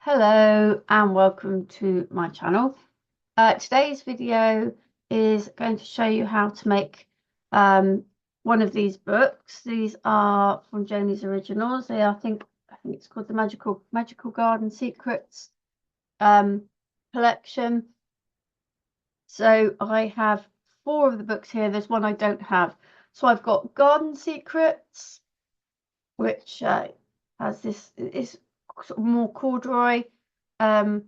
Hello and welcome to my channel. Today's video is going to show you how to make one of these books. These are from Joni's Originals. They are, I think it's called the Magical Garden Secrets collection. So I have 4 of the books here. There's one I don't have. So I've got Garden Secrets, which has this is sort of more corduroy, brown,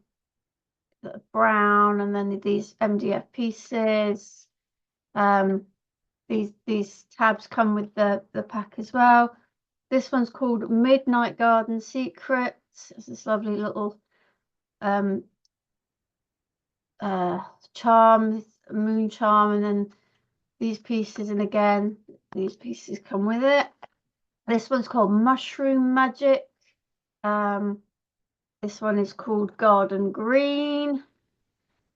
and then these MDF pieces. These tabs come with the pack as well. This one's called Midnight Garden Secrets. It's this lovely little charm, moon charm, and then these pieces, and again these pieces come with it. This one's called Mushroom Magic. This one is called Garden Green,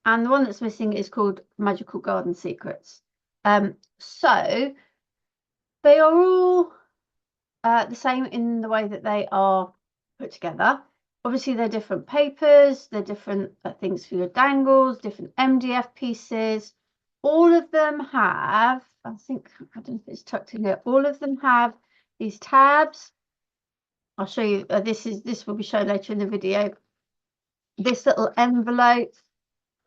and the one that's missing is called Magical Garden Secrets. So they are all the same in the way that they are put together. Obviously, they're different papers, they're different things for your dangles, different MDF pieces. All of them have, I don't know if it's tucked in here, all of them have these tabs. I'll show you, this will be shown later in the video. This little envelope.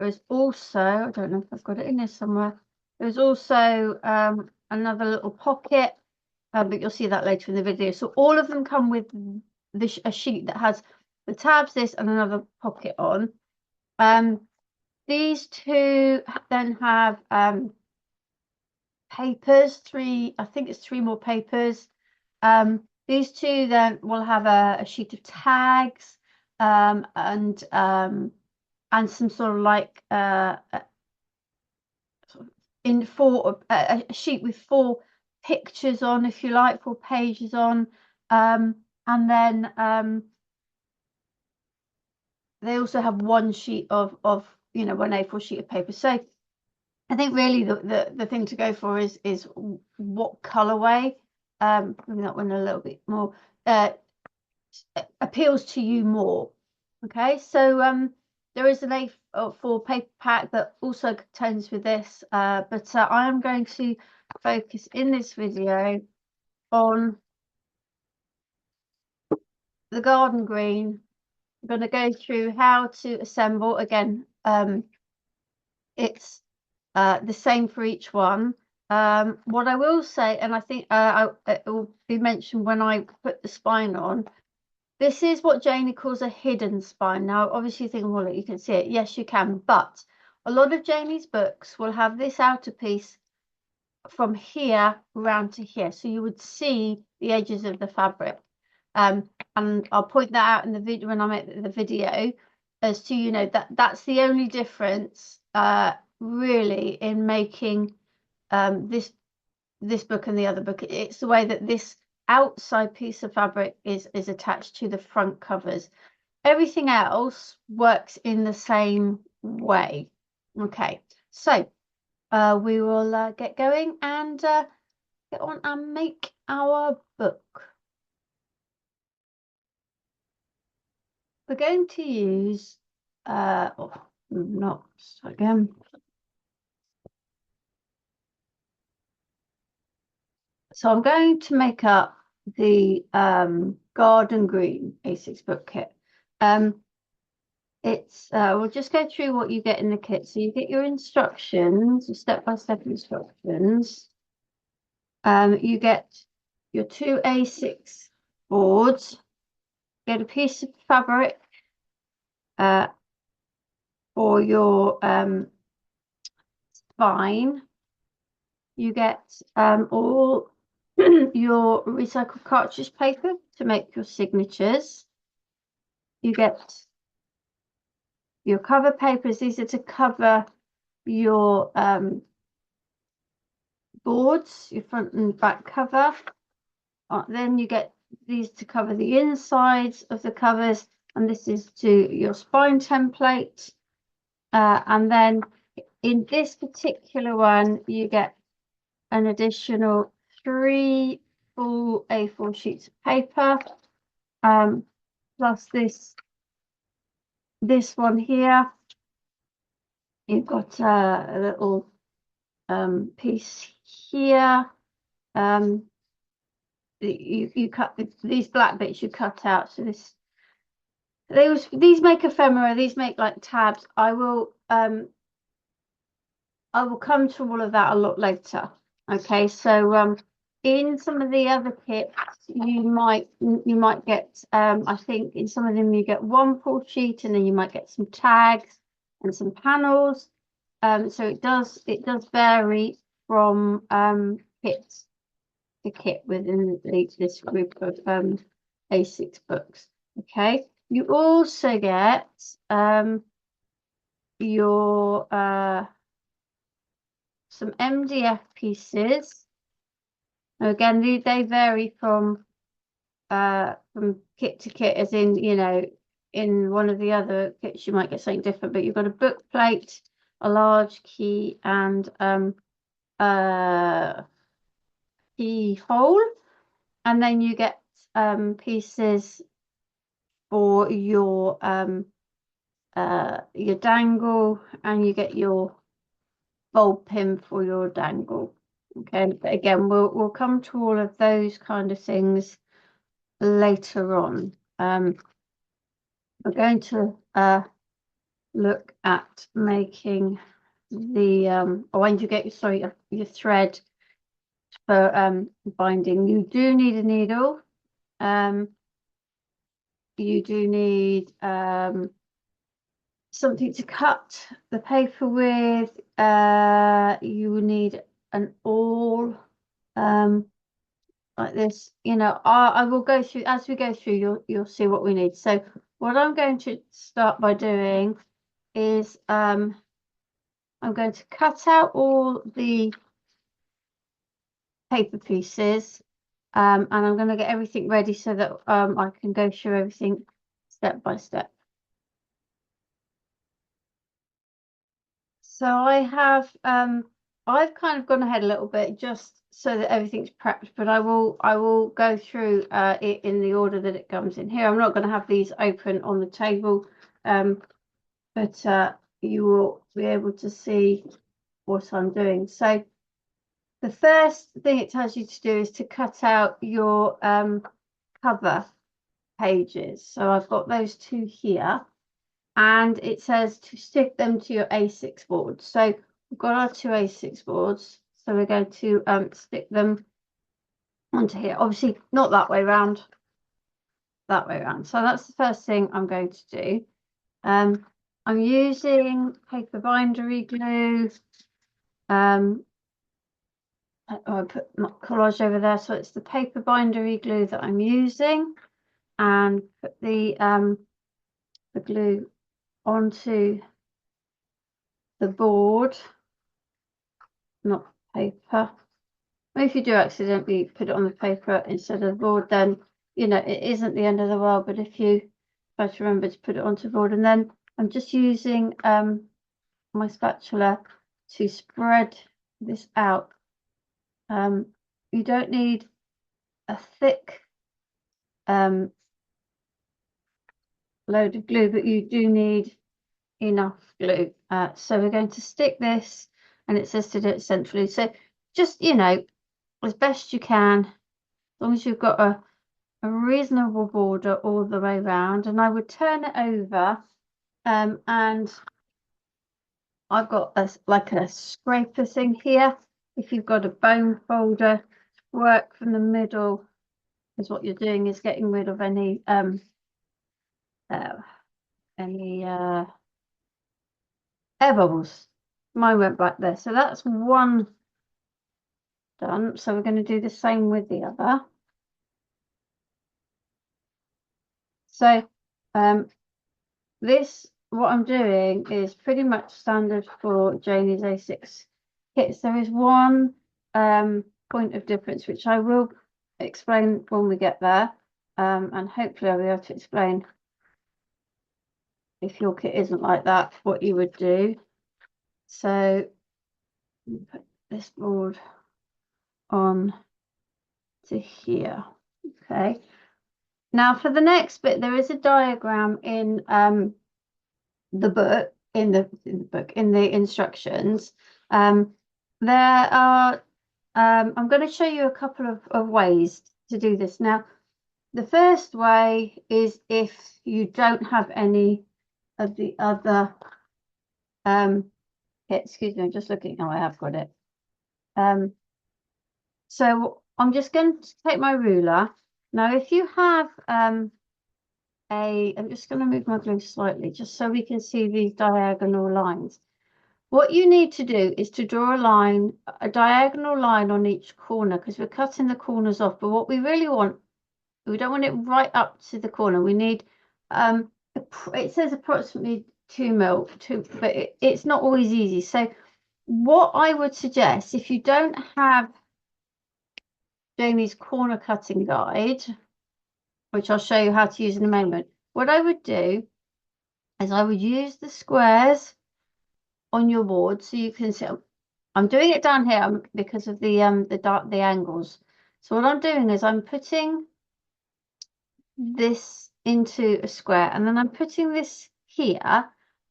There's also, I don't know if I've got it in there somewhere. There's also another little pocket, but you'll see that later in the video. So all of them come with a sheet that has the tabs, this, and another pocket on. These two then have papers, I think it's 3 more papers. These two then will have a sheet of tags, and some sort of like a sheet with 4 pictures on, if you like, 4 pages on, and then they also have one sheet of one A4 sheet of paper. So I think really the thing to go for is what colorway, maybe that one a little bit more appeals to you more. Okay, so there is an A4 paper pack that also contends with this, but I am going to focus in this video on the garden green. I'm going to go through how to assemble. Again, it's the same for each one. What I will say, and I think it will be mentioned when I put the spine on, this is what Joni calls a hidden spine. Now, obviously you think, well, you can see it. Yes, you can. But a lot of Joni's books will have this outer piece from here around to here. So you would see the edges of the fabric. And I'll point that out in the video when I make the video, as to, that's the only difference really in making this book and the other book. It's the way that this outside piece of fabric is attached to the front covers. Everything else works in the same way. Okay, so we will get going and get on and make our book. We're going to use not again. So I'm going to make up the Garden Green A6 book kit. We'll just go through what you get in the kit. So you get your instructions, your step-by-step instructions. You get your 2 A6 boards. You get a piece of fabric for your spine. You get all your recycled cartridge paper to make your signatures. You get your cover papers. These are to cover your boards, your front and back cover. Then you get these to cover the insides of the covers, and this is to your spine template. And then in this particular one, you get an additional 3 full A4 sheets of paper, plus this this one here, you've got a little piece here. You cut these black bits, you cut out. So these make ephemera, these make like tabs. I will come to all of that a lot later. Okay, so in some of the other kits you might get I think in some of them you get one pull sheet, and then you might get some tags and some panels. So it does vary from kit to kit within this group of A6 books. Okay, you also get your some MDF pieces. Now again, they vary from kit to kit, as in, you know, in one of the other kits you might get something different, but you've got a book plate, a large key, and keyhole, and then you get pieces for your dangle, and you get your bulb pin for your dangle. Okay, but again, we'll come to all of those kind of things later on. We're going to look at making the when you get your thread for binding. You do need a needle. You do need something to cut the paper with. You will need an awl like this. You know, I will go through, as we go through, you'll see what we need. So what I'm going to start by doing is I'm going to cut out all the paper pieces, and I'm going to get everything ready so that I can go through everything step by step. So I've kind of gone ahead a little bit just so that everything's prepped, but I will go through it in the order that it comes in here. I'm not going to have these open on the table, but you will be able to see what I'm doing. So the first thing it tells you to do is to cut out your cover pages. So I've got those two here, and it says to stick them to your A6 board. So we've got our two A6 boards, so we're going to stick them onto here. Obviously not that way around, that way around. So that's the first thing I'm going to do. I'm using paper bindery glue. I put my collage over there, so it's the paper bindery glue that I'm using, and put the glue onto the board, not paper. If you do accidentally put it on the paper instead of the board, then you know it isn't the end of the world. But if you try to remember to put it onto the board, and then I'm just using my spatula to spread this out. You don't need a thick load of glue, but you do need enough glue. So we're going to stick this, and it says to do it centrally. So just, you know, as best you can, as long as you've got a reasonable border all the way around. And I would turn it over, and I've got like a scraper thing here. If you've got a bone folder, work from the middle, because what you're doing is getting rid of any air bubbles. Mine went back there, so that's one done. So we're going to do the same with the other. So what I'm doing is pretty much standard for Janie's A6 kits. There is one point of difference, which I will explain when we get there, and hopefully I'll be able to explain, if your kit isn't like that, what you would do. So put this board on to here. Okay, now for the next bit, there is a diagram in the book, in the instructions, there are, I'm going to show you a couple of ways to do this. Now, the first way is if you don't have any of the other, excuse me, I'm just looking, oh, I have got it. So I'm just going to take my ruler. Now, if you have I'm just going to move my glue slightly just so we can see these diagonal lines. What you need to do is to draw a diagonal line on each corner, because we're cutting the corners off. But what we really want, we don't want it right up to the corner. We need, it says approximately 2 mil, but it's not always easy. So what I would suggest, if you don't have Jamie's corner cutting guide, which I'll show you how to use in a moment, what I would do is I would use the squares on your board, so you can see. I'm doing it down here because of the angles. So what I'm doing is I'm putting this into a square, and then I'm putting this here,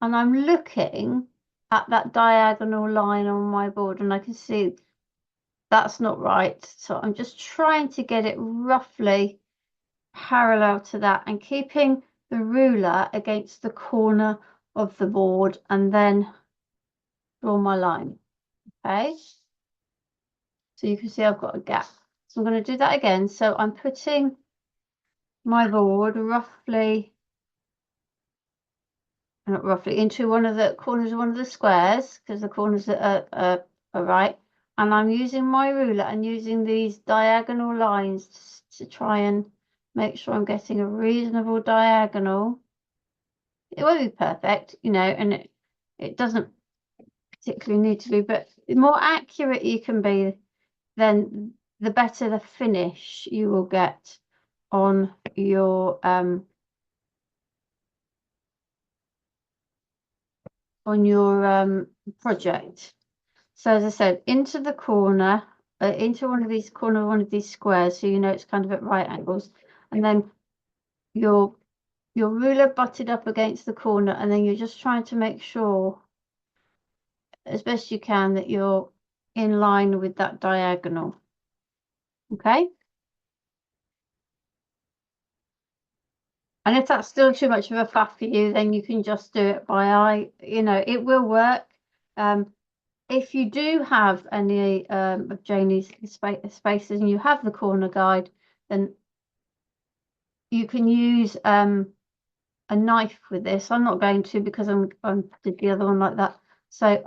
and I'm looking at that diagonal line on my board, and I can see that's not right. So I'm just trying to get it roughly parallel to that and keeping the ruler against the corner of the board, and then draw my line. Okay, so you can see I've got a gap. So I'm going to do that again. So I'm putting my board roughly, not roughly, into one of the corners of one of the squares, because the corners are right. And I'm using my ruler and using these diagonal lines to try and make sure I'm getting a reasonable diagonal. It won't be perfect, you know, and it doesn't particularly need to be, but the more accurate you can be, then the better the finish you will get on your project. So as I said, into the corner, into one of these squares, so you know it's kind of at right angles, and then your ruler butted up against the corner, and then you're just trying to make sure as best you can that you're in line with that diagonal. Okay, and if that's still too much of a faff for you, then you can just do it by eye. You know, it will work. If you do have any of Janie's spaces and you have the corner guide, then you can use a knife with this. I'm not going to, because I'm did the other one like that. So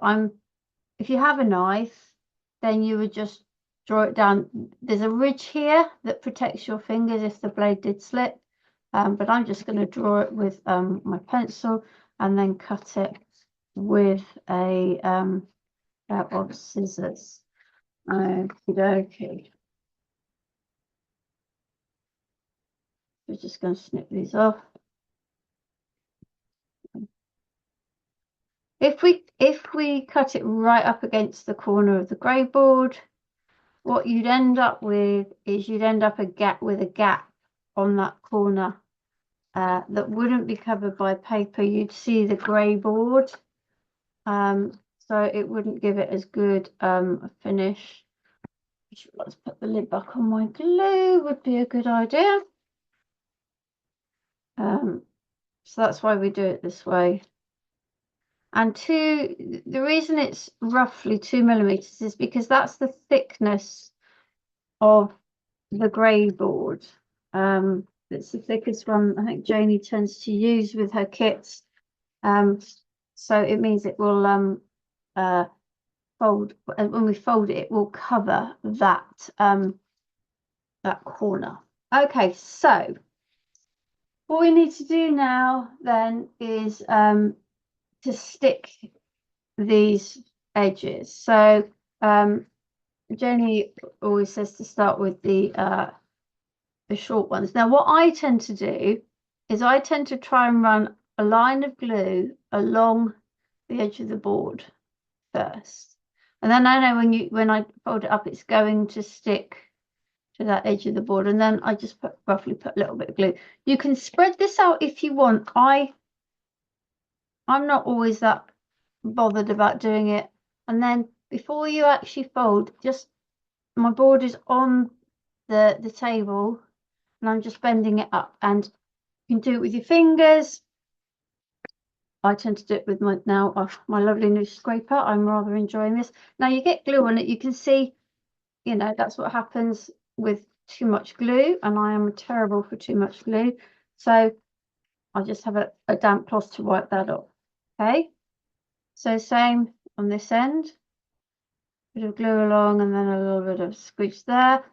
if you have a knife, then you would just draw it down. There's a ridge here that protects your fingers if the blade did slip, but I'm just going to draw it with my pencil and then cut it with a pair of scissors. Okie dokie. We're just going to snip these off. If we cut it right up against the corner of the grey board, what you'd end up with is you'd end up with a gap on that corner that wouldn't be covered by paper. You'd see the grey board, so it wouldn't give it as good a finish. Let's put the lid back on my glue, would be a good idea. So that's why we do it this way. And the reason it's roughly 2 millimeters is because that's the thickness of the grey board. It's the thickest one I think Janie tends to use with her kits. So it means it will fold, and when we fold it, it will cover that that corner. Okay, so what we need to do now then is to stick these edges. So Janie always says to start with the short ones. Now what I tend to do is I tend to try and run a line of glue along the edge of the board first, and then I know when I fold it up it's going to stick to that edge of the board, and then I just roughly put a little bit of glue. You can spread this out if you want. I'm not always that bothered about doing it. And then before you actually fold, just my board is on the table and I'm just bending it up, and you can do it with your fingers. I tend to do it with my my lovely new scraper. I'm rather enjoying this. Now you get glue on it. You can see, you know, that's what happens with too much glue, and I am terrible for too much glue. So I just have a damp cloth to wipe that off. Okay, so same on this end, bit of glue along and then a little bit of squeeze there.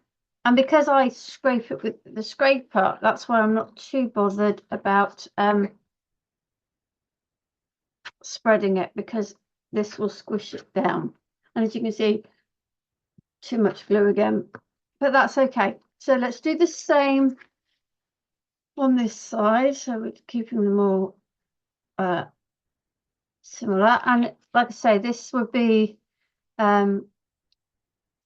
And because I scrape it with the scraper, that's why I'm not too bothered about spreading it, because this will squish it down. And as you can see, too much glue again, but that's okay. So let's do the same on this side. So we're keeping them all similar. And like I say, this would be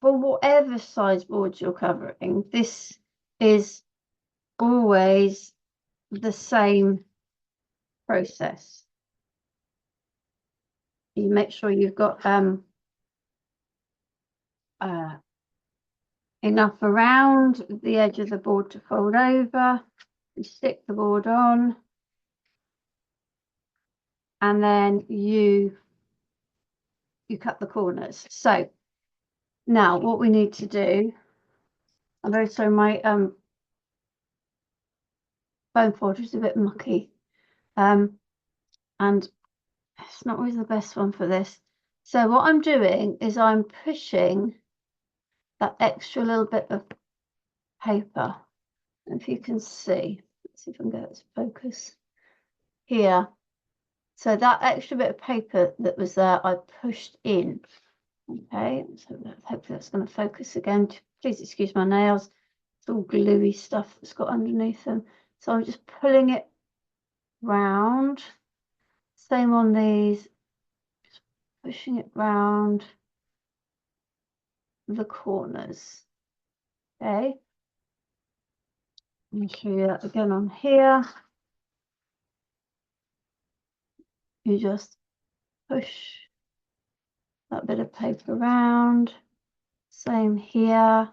for whatever size board you're covering. This is always the same process. You make sure you've got enough around the edge of the board to fold over. You stick the board on, and then you cut the corners. So now what we need to do, I'm very sorry, my bone folder is a bit mucky, and it's not always the best one for this. So what I'm doing is I'm pushing that extra little bit of paper. If you can see, let's see if I can get it to focus here. So that extra bit of paper that was there, I pushed in. Okay, so hopefully that's going to focus again. Please excuse my nails. It's all gluey stuff that's got underneath them. So I'm just pulling it round. Same on these. Just pushing it round the corners. Okay. Let me show you that again on here. You just push that bit of paper around. Same here.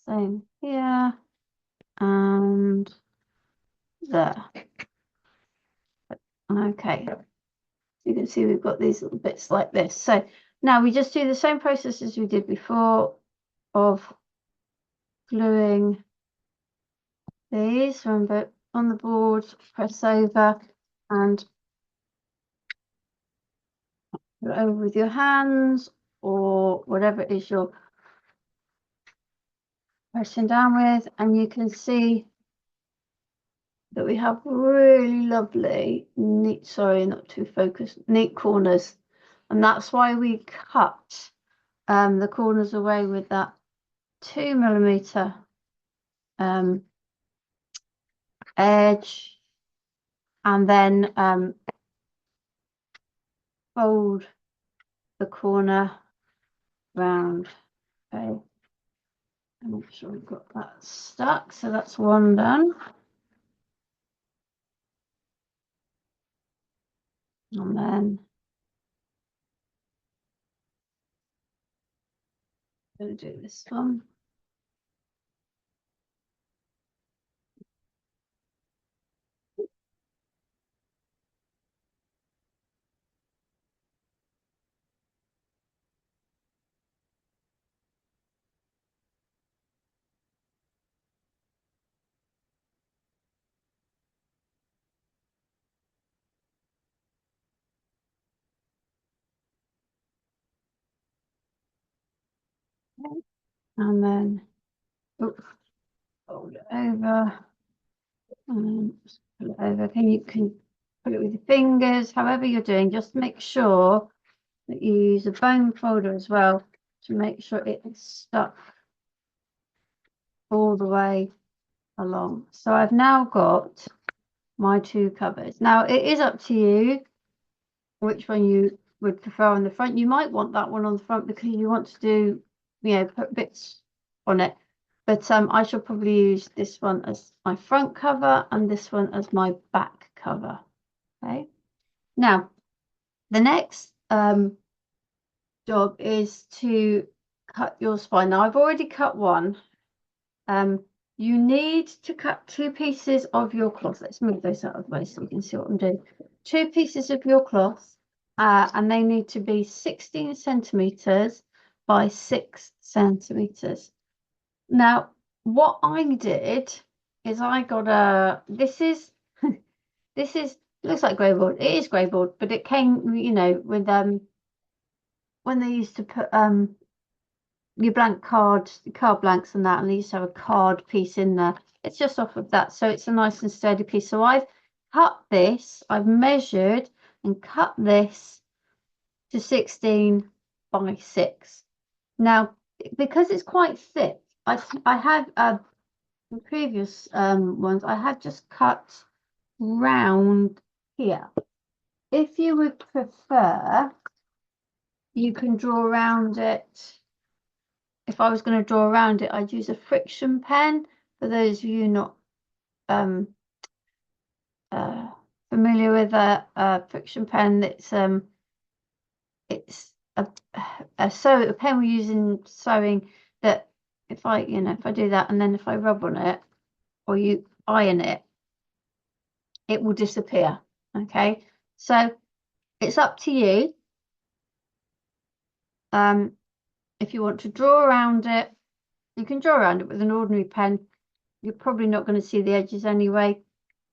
Same here. And there. Okay. You can see we've got these little bits like this. So now we just do the same process as we did before of gluing these. Remember, on the board, press over and put it over with your hands or whatever it is you're pressing down with, and you can see that we have really lovely, neat, sorry, not too focused, neat corners. And that's why we cut the corners away with that 2mm edge, and then fold the corner round. Okay, and make sure we've got that stuck. So that's one done. And then I'm going to do this one. Okay. And then fold it over and just pull it over. You can put it with your fingers, however you're doing. Just make sure that you use a bone folder as well to make sure it is stuck all the way along. So I've now got my two covers. Now it is up to you which one you would prefer on the front. You might want that one on the front because you want to do, you know, put bits on it. But I shall probably use this one as my front cover and this one as my back cover. Okay. Now, the next job is to cut your spine. Now, I've already cut one. You need to cut 2 pieces of your cloth. Let's move those out of the way so you can see what I'm doing. 2 pieces of your cloth, and they need to be 16 centimeters by 6 centimeters. Now, what I did is I got a, this is, looks like grey board. It is grey board, but it came, you know, with, when they used to put, your blank card blanks and that, and they used to have a card piece in there. It's just off of that, so it's a nice and sturdy piece. So I've cut this, I've measured and cut this to 16 by 6. Now, because it's quite thick, I have in previous ones, I have just cut round here. If you would prefer, you can draw around it. If I was going to draw around it, I'd use a friction pen. For those of you not familiar with a friction pen, it's a pen we use in sewing, that if I do that and then if I rub on it or you iron it, it will disappear. Okay, so it's up to you. If you want to draw around it, you can draw around it with an ordinary pen. You're probably not going to see the edges anyway.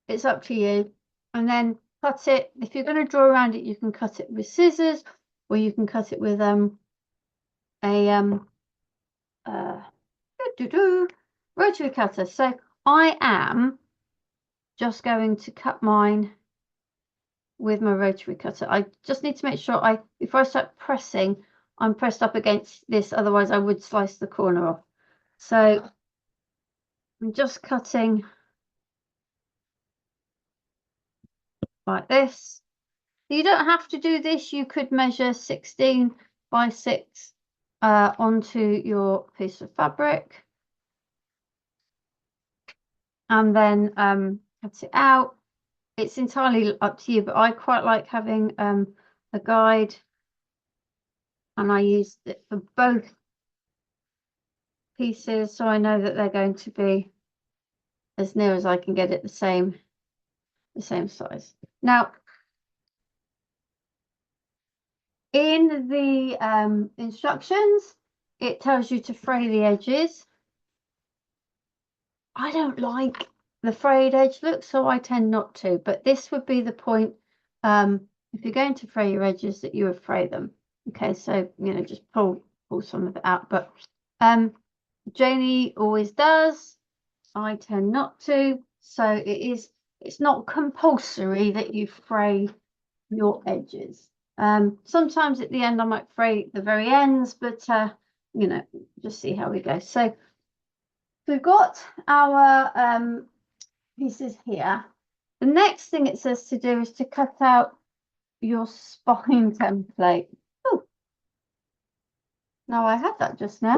It's up to you. And then cut it. If you're going to draw around it, you can cut it with scissors, or you can cut it with a rotary cutter. So I am just going to cut mine with my rotary cutter. I just need to make sure before I start pressing, I'm pressed up against this, otherwise I would slice the corner off. So I'm just cutting like this. You don't have to do this. You could measure 16 by 6 onto your piece of fabric and then cut it out. It's entirely up to you, but I quite like having a guide, and I used it for both pieces, so I know that they're going to be as near as I can get it the same size. Now, in the instructions, it tells you to fray the edges. I don't like the frayed edge look, so I tend not to, but this would be the point, if you're going to fray your edges, that you would fray them. Okay, so just pull some of it out, but Janie always does. I tend not to, so it's not compulsory that you fray your edges. Sometimes at the end I might fray the very ends, but just see how we go. So we've got our pieces here. The next thing it says to do is to cut out your spine template. Oh, no, I had that just now.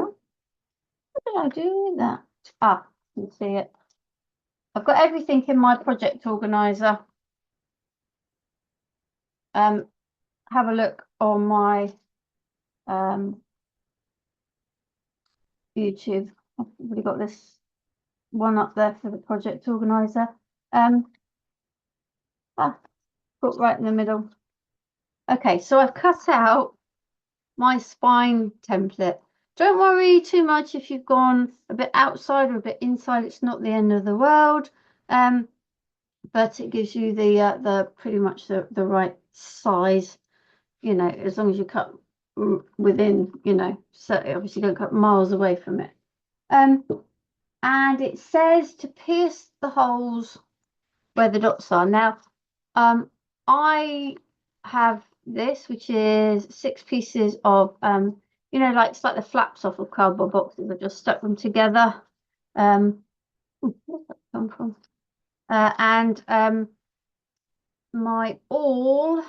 What did I do with that? Ah, you can see it. I've got everything in my project organizer. Have a look on my YouTube. I've already got this one up there for the project organizer. Put right in the middle. Okay, so I've cut out my spine template. Don't worry too much if you've gone a bit outside or a bit inside. It's not the end of the world. But it gives you the pretty much the right size, as long as you cut within, so obviously don't cut miles away from it. And it says to pierce the holes where the dots are. Now, I have this, which is 6 pieces of, it's like the flaps off of cardboard boxes. I just stuck them together. Where's that come from? And my awl,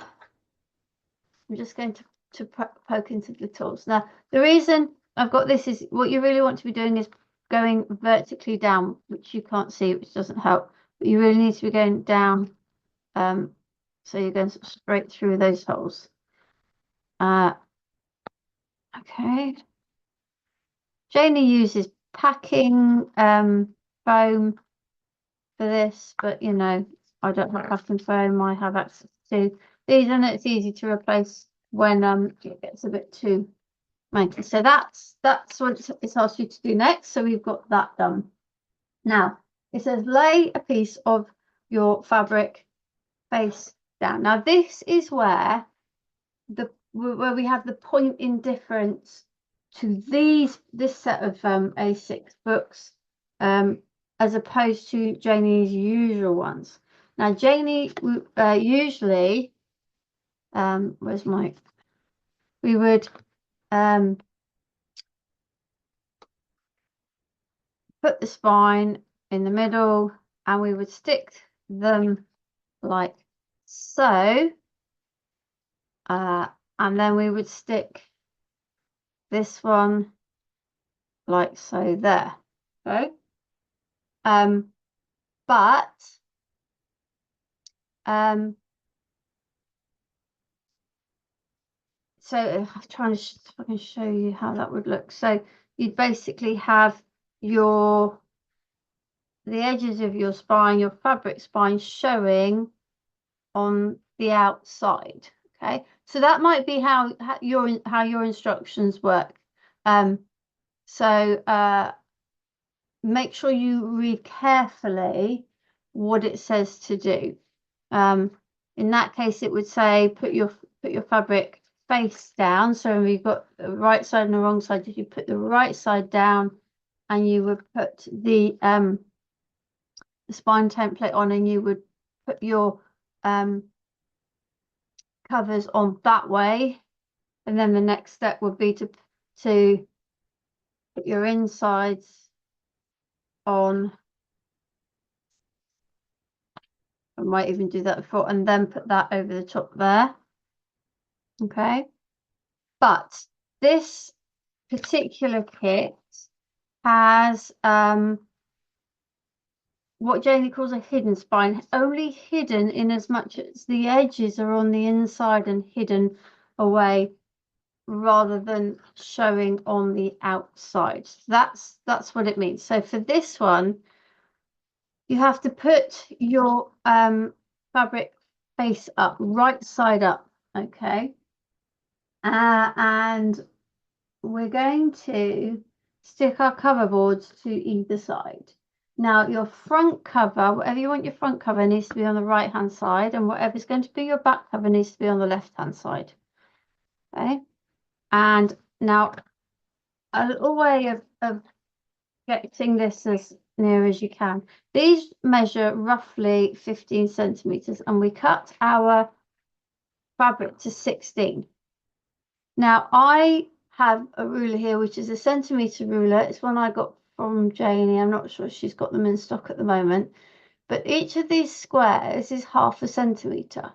I'm just going to poke into the tools. Now, the reason I've got this is what you really want to be doing is going vertically down, which you can't see, which doesn't help, but you really need to be going down. So you're going straight through those holes. Okay. Janie uses packing foam for this, but you know, I don't have packing foam. I have access to these, and it's easy to replace when it gets a bit too manky. So that's what it's asked you to do next. So we've got that done. Now it says lay a piece of your fabric face down. Now this is where we have the point in difference to this set of A6 books as opposed to Janie's usual ones. Now Janie usually where's my we would put the spine in the middle and we would stick them like so, and then we would stick this one like so there. Okay. But so I'm trying to if I can show you how that would look. So you'd basically have the edges of your spine, your fabric spine showing on the outside. Okay, so that might be how your instructions work. So make sure you read carefully what it says to do. In that case, it would say put your fabric face down. So we've got the right side and the wrong side. If you put the right side down, and you would put the spine template on, and you would put your covers on that way, and then the next step would be to put your insides on. I might even do that before, and then put that over the top there. Okay, but this particular kit has what Janie calls a hidden spine, only hidden in as much as the edges are on the inside and hidden away rather than showing on the outside. That's what it means. So for this one, you have to put your fabric face up, right side up, okay? And we're going to stick our cover boards to either side. Now your front cover, whatever you want your front cover, needs to be on the right hand side, and whatever's going to be your back cover needs to be on the left hand side. Okay, and now a little way of getting this as near as you can. These measure roughly 15 centimeters, and we cut our fabric to 16. Now I have a ruler here, which is a centimeter ruler. It's one I got from Janie. I'm not sure if she's got them in stock at the moment, but each of these squares is half a centimeter.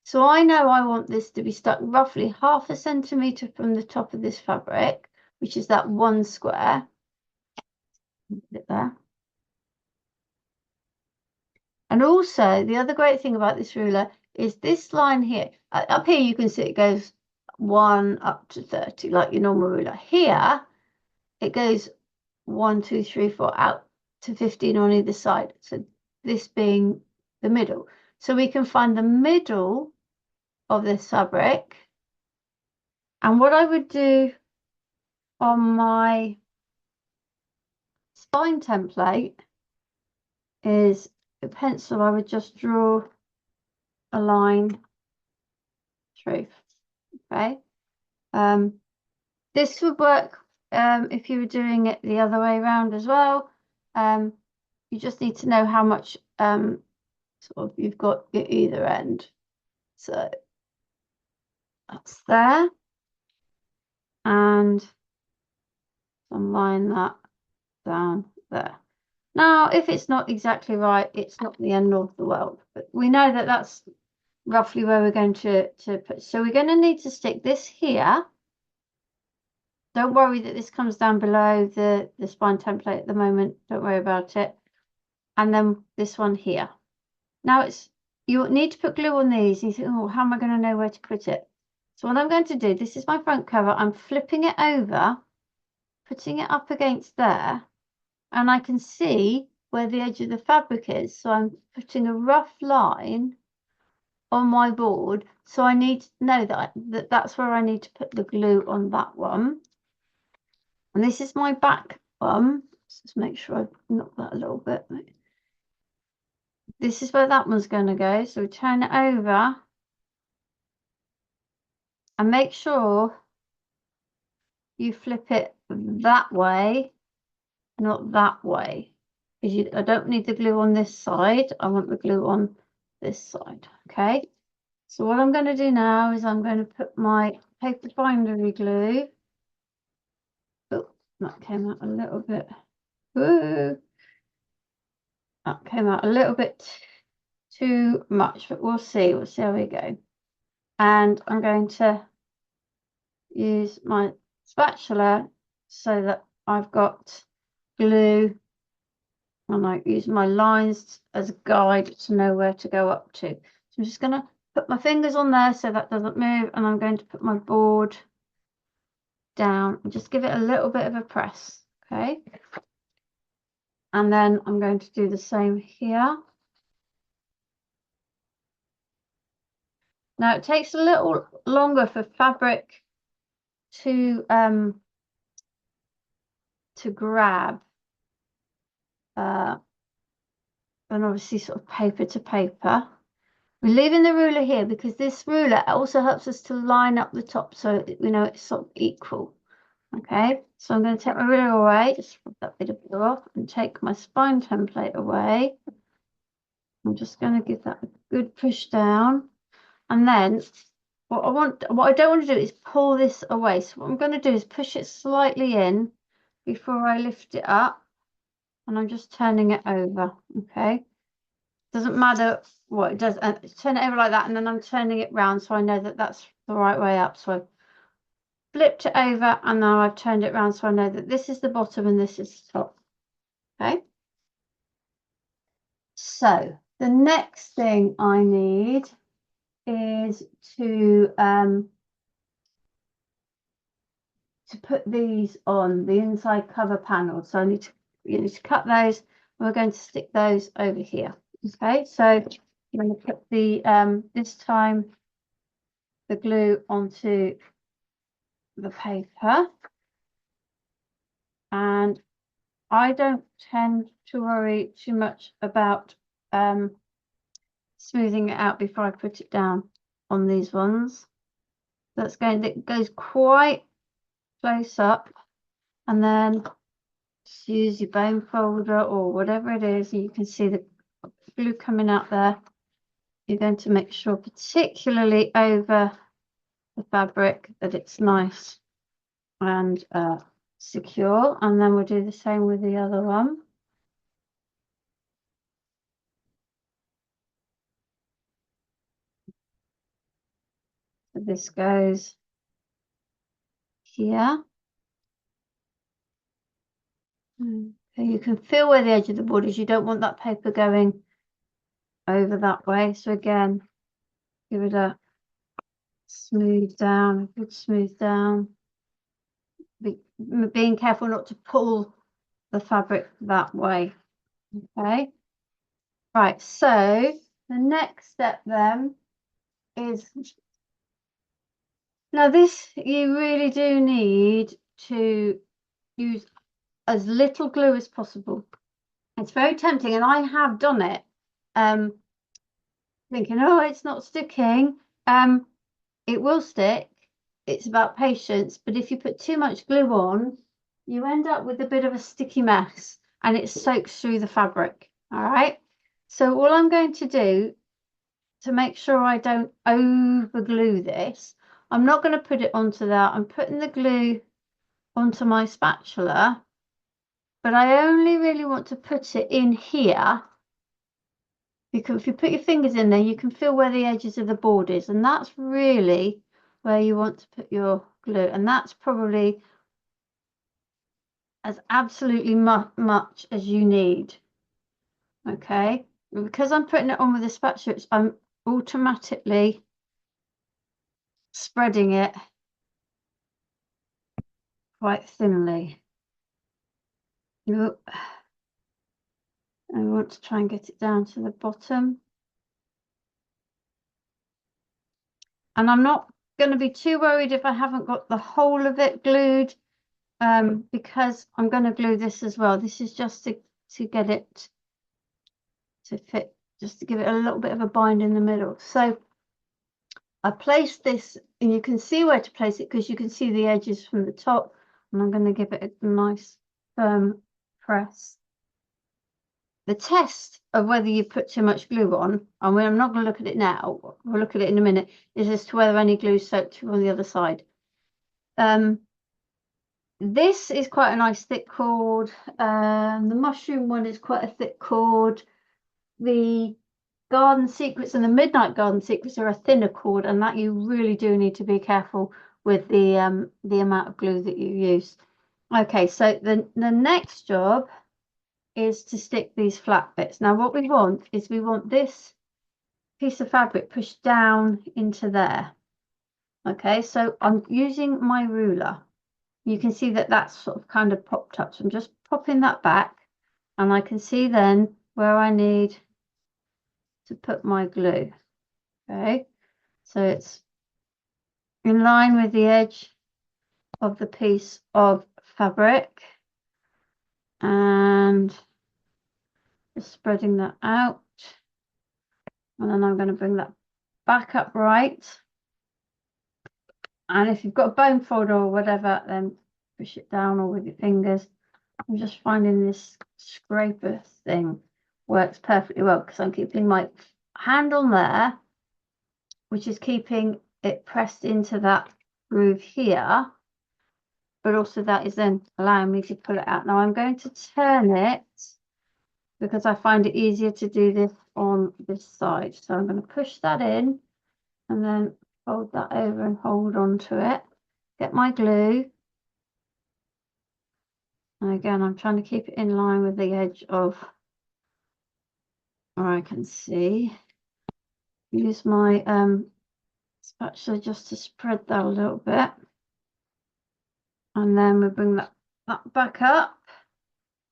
So I know I want this to be stuck roughly half a centimeter from the top of this fabric, which is that one square. Put it there. And also the other great thing about this ruler is this line here. Up here you can see it goes 1 up to 30 like your normal ruler. Here it goes 1, 2, 3, 4 out to 15 on either side. So this being the middle. So we can find the middle of this fabric. And what I would do on my spine template is a pencil. I would just draw a line through. Okay. This would work if you were doing it the other way around as well. You just need to know how much sort of you've got at either end. So that's there, and line that down there. Now, if it's not exactly right, it's not the end of the world, but we know that that's roughly where we're going to put. So we're going to need to stick this here Don't worry that this comes down below the spine template at the moment. Don't worry about it. And then this one here. Now you need to put glue on these. And you think, oh, how am I going to know where to put it? So what I'm going to do, this is my front cover. I'm flipping it over, putting it up against there, and I can see where the edge of the fabric is. So I'm putting a rough line on my board. So I need to know that's where I need to put the glue on that one. And this is my back one. Let's just make sure I knock that a little bit. This is where that one's going to go. So turn it over and make sure you flip it that way, not that way. Because I don't need the glue on this side. I want the glue on this side. Okay. So what I'm going to do now is I'm going to put my paper bindery glue. Oh, that came out a little bit. Woo! That came out a little bit too much, but we'll see. We'll see how we go. And I'm going to use my spatula so that I've got glue, and I use my lines as a guide to know where to go up to. So I'm just going to put my fingers on there so that doesn't move, and I'm going to put my board down and just give it a little bit of a press. Okay. And then I'm going to do the same here. Now it takes a little longer for fabric to grab and obviously sort of paper to paper. We're leaving the ruler here because this ruler also helps us to line up the top so we know it's sort of equal. Okay, so I'm going to take my ruler away, just rub that bit of glue off, and take my spine template away. I'm just going to give that a good push down, and then what I don't want to do is pull this away. So what I'm going to do is push it slightly in before I lift it up, and I'm just turning it over. Okay, doesn't matter what it does. Turn it over like that, and then I'm turning it round so I know that that's the right way up. So I've flipped it over, and now I've turned it round so I know that this is the bottom and this is the top. Okay. So the next thing I need is to put these on the inside cover panel. So you need to cut those, and we're going to stick those over here. Okay, so I'm going to put the this time the glue onto the paper, and I don't tend to worry too much about smoothing it out before I put it down on these ones. That goes quite close up, and then just use your bone folder or whatever it is, and you can see the glue coming out there. You're going to make sure, particularly over the fabric, that it's nice and secure, and then we'll do the same with the other one. So this goes here. Okay, you can feel where the edge of the board is. You don't want that paper going over that way. So again, give it a smooth down, a good smooth down. Being careful not to pull the fabric that way. Okay. Right, so the next step then is, now this, you really do need to use as little glue as possible. It's very tempting, and I have done it, thinking, oh, it's not sticking. It will stick. It's about patience, but if you put too much glue on, you end up with a bit of a sticky mess, and it soaks through the fabric. All right. So all I'm going to do to make sure I don't over glue this, I'm not going to put it onto that. I'm putting the glue onto my spatula, but I only really want to put it in here, because if you put your fingers in there, you can feel where the edges of the board is, and that's really where you want to put your glue, and that's probably as absolutely much as you need. Okay, because I'm putting it on with the spatula, I'm automatically spreading it quite thinly. And we want to try and get it down to the bottom. And I'm not going to be too worried if I haven't got the whole of it glued, because I'm going to glue this as well. This is just to get it to fit, just to give it a little bit of a bind in the middle. So I placed this, and you can see where to place it because you can see the edges from the top, and I'm going to give it a nice firm press. The test of whether you put too much glue on, and I'm not going to look at it now, we'll look at it in a minute, is as to whether any glue soaked through on the other side. This is quite a nice thick cord. The mushroom one is quite a thick cord. The garden secrets and the midnight garden secrets are a thinner cord, and that you really do need to be careful with the amount of glue that you use. Okay, so the next job is to stick these flat bits. Now what we want is we want this piece of fabric pushed down into there. Okay, so I'm using my ruler. You can see that that's sort of kind of popped up. So I'm just popping that back, and I can see then where I need to put my glue. Okay, so it's in line with the edge of the piece of fabric, and just spreading that out. And then I'm going to bring that back upright. And if you've got a bone folder or whatever, then push it down, or with your fingers. I'm just finding this scraper thing works perfectly well because I'm keeping my hand on there, which is keeping it pressed into that groove here, but also that is then allowing me to pull it out. Now I'm going to turn it because I find it easier to do this on this side. So I'm going to push that in and then fold that over and hold on to it. Get my glue. And again, I'm trying to keep it in line with the edge of where I can see. Use my spatula just to spread that a little bit. And then we bring that back up.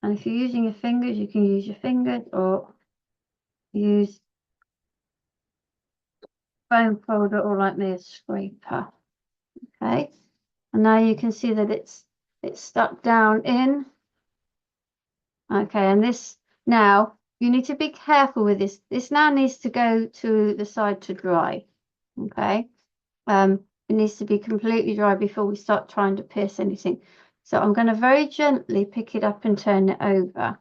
And if you're using your fingers, you can use your fingers or use foam folder, or like me, a scraper. Okay. And now you can see that it's stuck down in. Okay, and this now you need to be careful with this. This now needs to go to the side to dry. Okay. It needs to be completely dry before we start trying to pierce anything. So I'm going to very gently pick it up and turn it over.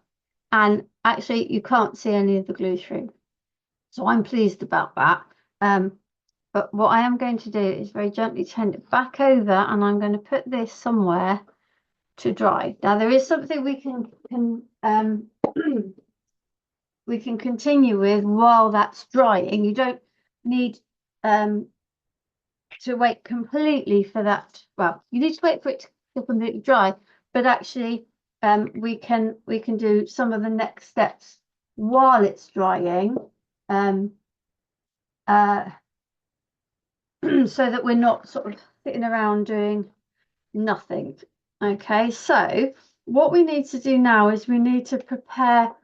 And actually, you can't see any of the glue through. So I'm pleased about that. But what I am going to do is very gently turn it back over, and I'm going to put this somewhere to dry. Now there is something we can we can continue with while that's drying. You don't need to wait completely for that. Well, you need to wait for it to completely dry, but actually we can do some of the next steps while it's drying, so that we're not sort of sitting around doing nothing. Okay, so what we need to do now is we need to prepare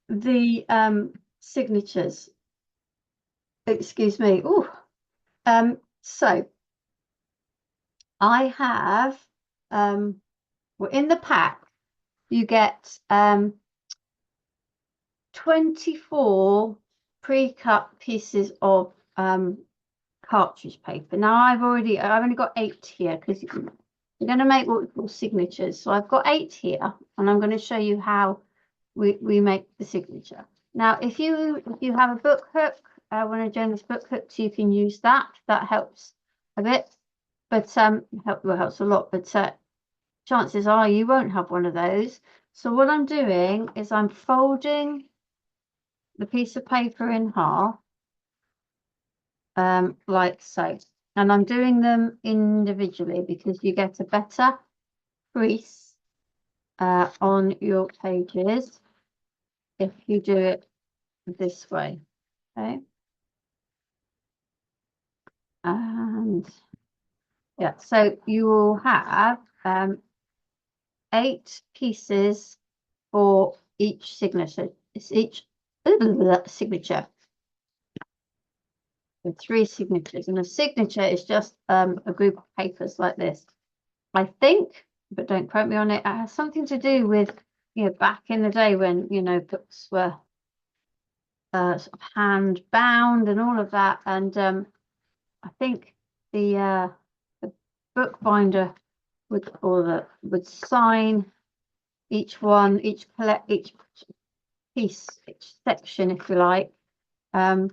the signatures. Excuse me. Ooh. So I have well, in the pack you get 24 pre-cut pieces of cartridge paper. Now I've only got 8 here because you're going to make what we call signatures. So I've got 8 here, and I'm going to show you how we make the signature. Now, if you have a book hook, one of Jenny's book hooks, you can use that. That helps a bit, but helps a lot. But chances are you won't have one of those. So what I'm doing is I'm folding the piece of paper in half, like so, and I'm doing them individually because you get a better crease on your pages if you do it this way. Okay. And yeah, so you will have 8 pieces for each signature. It's each signature with 3 signatures, and a signature is just a group of papers like this. I think, but don't quote me on it. It has something to do with, you know, back in the day when, you know, books were sort of hand bound and all of that. And I think the bookbinder would sign each one, each piece, each section, if you like, to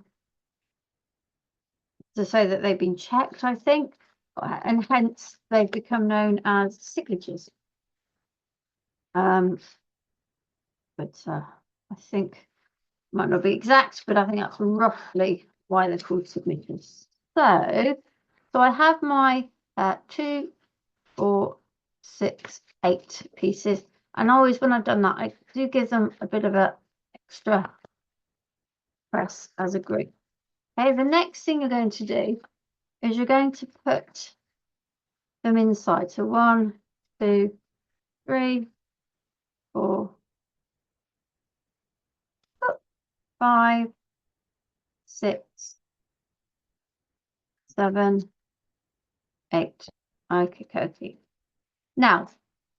say that they've been checked, I think, and hence they've become known as signatures. But I think might not be exact, but I think that's roughly why they're called signatures. So I have my 2, 4, 6, 8 pieces, and always when I've done that, I do give them a bit of a extra press as a group. Okay, the next thing you're going to do is you're going to put them inside. So 1, 2, 3, 4, 5, 6, 7, 8. Okay. Now,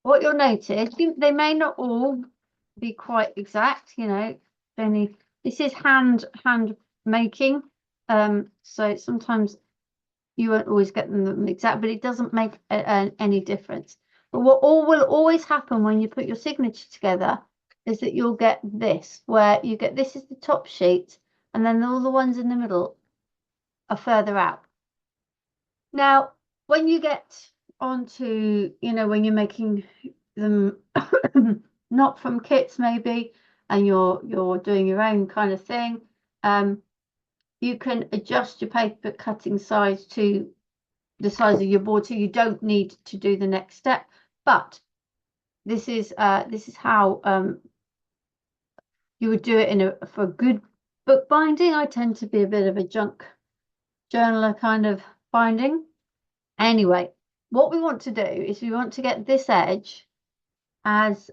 what you'll notice, they may not all be quite exact, you know, only this is hand making. So sometimes you won't always get them exact, but it doesn't make any difference. But what all will always happen when you put your signature together is that you'll get this, where you get this is the top sheet, and then all the ones in the middle are further out. Now, when you get onto, you know, when you're making them not from kits maybe, and you're doing your own kind of thing, you can adjust your paper cutting size to the size of your board, so you don't need to do the next step. But this is how you would do it for good book binding. I tend to be a bit of a junk journaler kind of binding. Anyway, what we want to do is we want to get this edge as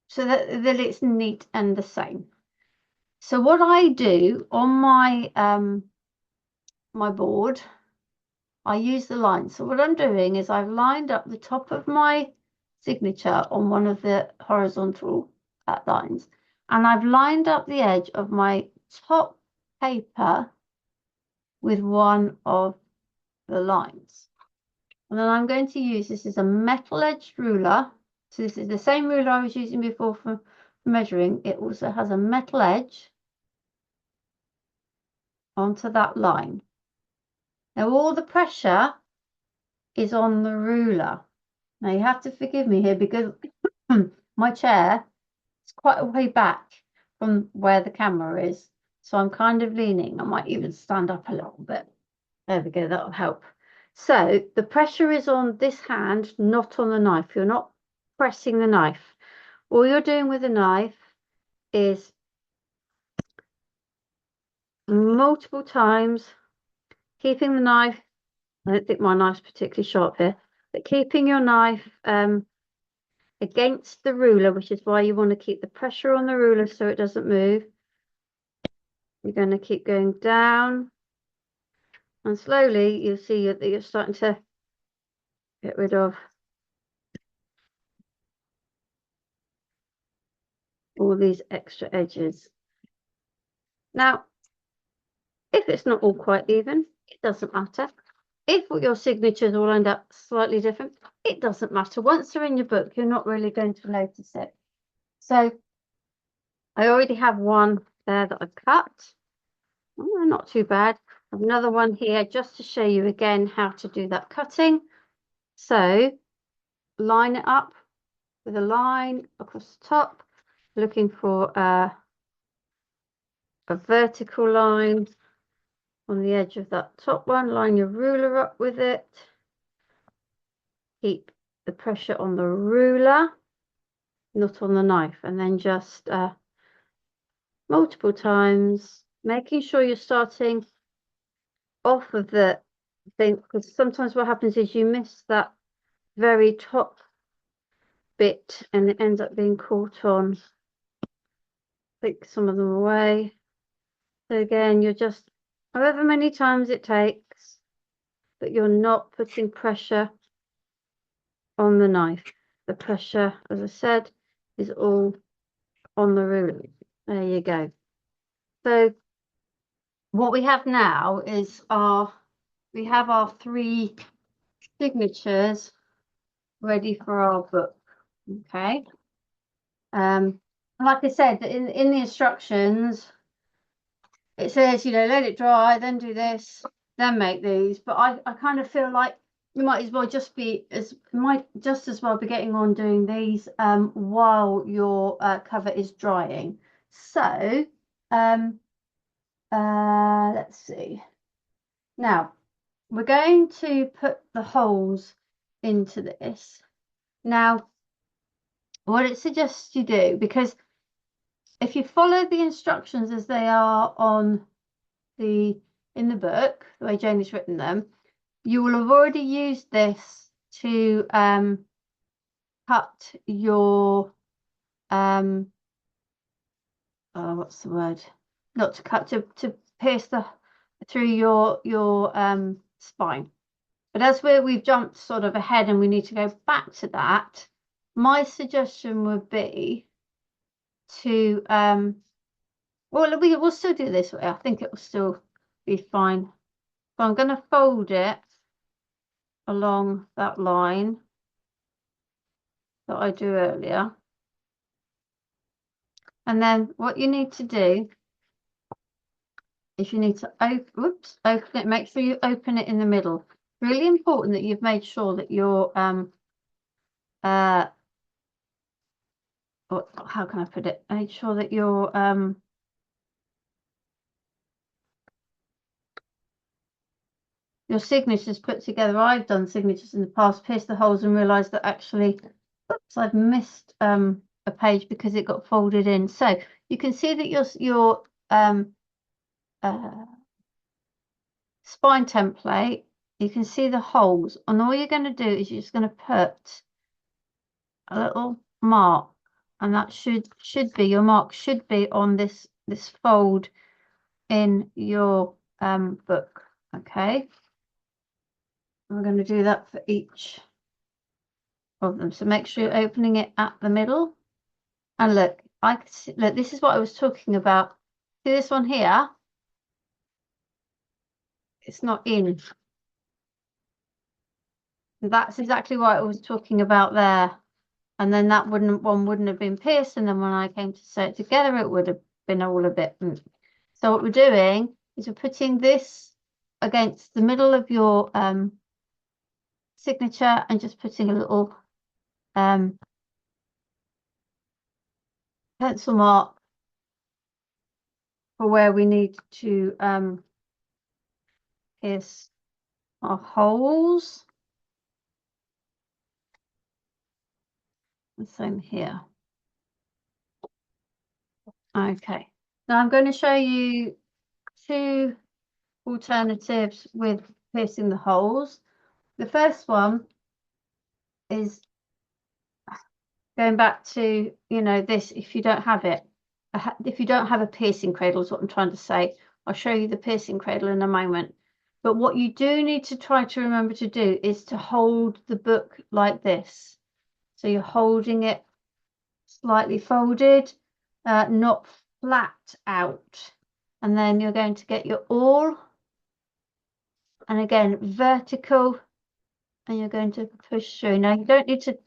so that it's neat and the same. So what I do on my my board, I use the line. So what I'm doing is I've lined up the top of my signature on one of the horizontal lines, and I've lined up the edge of my top paper with one of the lines. And then I'm going to use, this is a metal edged ruler. So this is the same ruler I was using before for measuring. It also has a metal edge onto that line. Now all the pressure is on the ruler. Now you have to forgive me here because my chair is quite a way back from where the camera is. So I'm kind of leaning. I might even stand up a little bit. There we go, that'll help. So the pressure is on this hand, not on the knife. You're not pressing the knife. All you're doing with the knife is multiple times keeping the knife. I don't think my knife's particularly sharp here, but keeping your knife against the ruler, which is why you want to keep the pressure on the ruler so it doesn't move. You're going to keep going down, and slowly you'll see that you're starting to get rid of all these extra edges. Now, if it's not all quite even, it doesn't matter. If your signatures all end up slightly different, it doesn't matter. Once they're in your book, you're not really going to notice it. So I already have one there that I've cut. Oh, not too bad. I have another one here just to show you again how to do that cutting. So line it up with a line across the top, looking for a vertical line on the edge of that top one. Line your ruler up with it. keep the pressure on the ruler, not on the knife, and then just multiple times, making sure you're starting off of the thing, because sometimes what happens is you miss that very top bit and it ends up being caught on. Take some of them away. So again, you're just however many times it takes, but you're not putting pressure on the knife. The pressure, as I said, is all on the ruler. There you go. So what we have now is we have our 3 signatures ready for our book. Okay. Like I said, in the instructions, it says, you know, let it dry, then do this, then make these. But I kind of feel like you might as well just well be getting on doing these while your cover is drying. So let's see. Now we're going to put the holes into this. Now, what it suggests you do, because if you follow the instructions as they are on in the book, the way Janie's written them, you will have already used this to cut your what's the word? Not to cut, to pierce through your spine. But as we've jumped sort of ahead and we need to go back to that, my suggestion would be to well, we'll still do this way. I think it will still be fine. So I'm going to fold it along that line that I drew earlier. And then what you need to do is you need to open it. Make sure you open it in the middle. Really important that you've made sure that your how can I put it? Make sure that your signatures put together. I've done signatures in the past, pierced the holes and realized that actually, oops, I've missed a page because it got folded in. So you can see that your spine template, you can see the holes, and all you're going to do is you're just going to put a little mark, and that should be your mark should be on this fold in your book. Okay, we're going to do that for each of them. So make sure you're opening it at the middle. And look, I can see, look, this is what I was talking about. See this one here? It's not in. That's exactly what I was talking about there. And then that one wouldn't have been pierced. And then when I came to sew it together, it would have been all a bit. So what we're doing is we're putting this against the middle of your signature and just putting a little pencil mark for where we need to pierce our holes. The same here. Okay, now I'm going to show you 2 alternatives with piercing the holes. The first one is going back to, you know, this, if you don't have it, if you don't have a piercing cradle is what I'm trying to say. I'll show you the piercing cradle in a moment. But what you do need to try to remember to do is to hold the book like this. So you're holding it slightly folded, not flat out. And then you're going to get your awl, and again vertical, and you're going to push through. Now you don't need to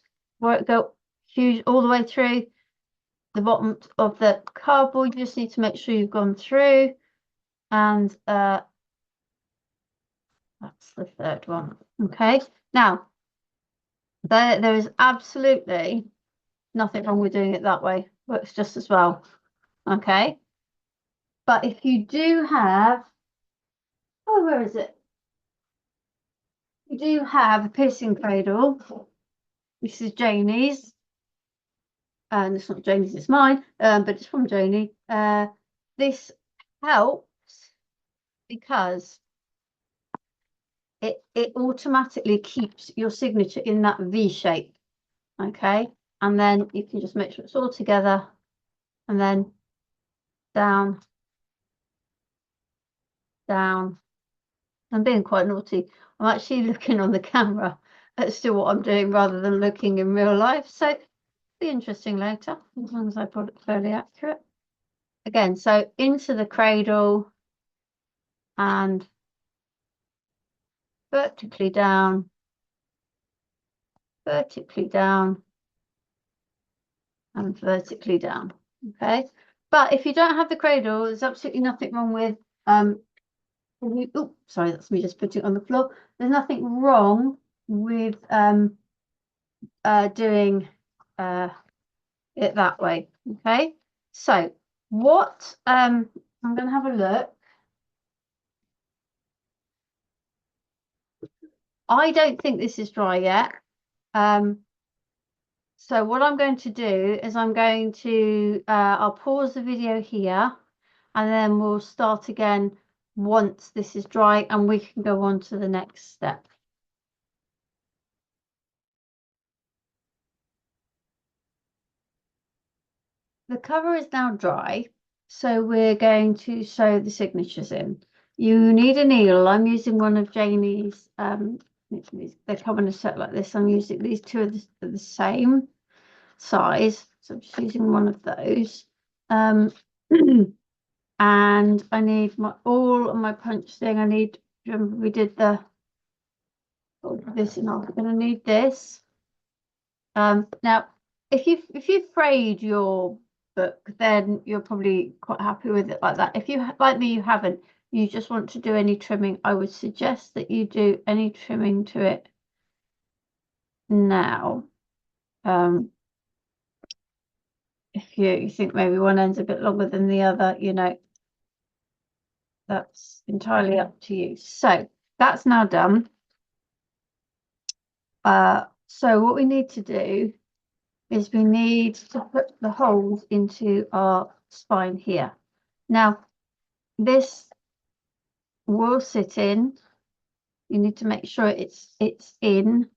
go huge all the way through the bottom of the cardboard. You just need to make sure you've gone through, and that's the third one. Okay, now there is absolutely nothing wrong with doing it that way. Works just as well. Okay, but if you do have, oh, where is it? We do have a piercing cradle. This is Janie's. And it's not Janie's, it's mine, but it's from Janie. This helps because it automatically keeps your signature in that V shape. Okay, and then you can just make sure it's all together, and then down, down. I'm being quite naughty. I'm actually looking on the camera at still what I'm doing rather than looking in real life. So it'll be interesting later, as long as I put it fairly accurate. Again, so into the cradle and vertically down, vertically down, and vertically down. Okay, but if you don't have the cradle, there's absolutely nothing wrong with oh, sorry, that's me just putting it on the floor. There's nothing wrong with doing it that way. Okay, so what I'm going to have a look. I don't think this is dry yet. So what I'm going to do is I'm going to I'll pause the video here, and then we'll start again once this is dry, and we can go on to the next step. The cover is now dry, so we're going to sew the signatures in. You need a needle. I'm using one of Janie's. They come in a set like this. I'm using these two are the same size, so I'm just using one of those. And I need all of my punch thing. I need. Remember we did this, and I'm going to need this. Now, if you've frayed your book, then you're probably quite happy with it like that. If you, like me, you haven't, you just want to do any trimming, I would suggest that you do any trimming to it now. If you think maybe one end's a bit longer than the other, you know, that's entirely up to you. So that's now done. So what we need to do is we need to put the holes into our spine here. Now, this will sit in. You need to make sure it's in.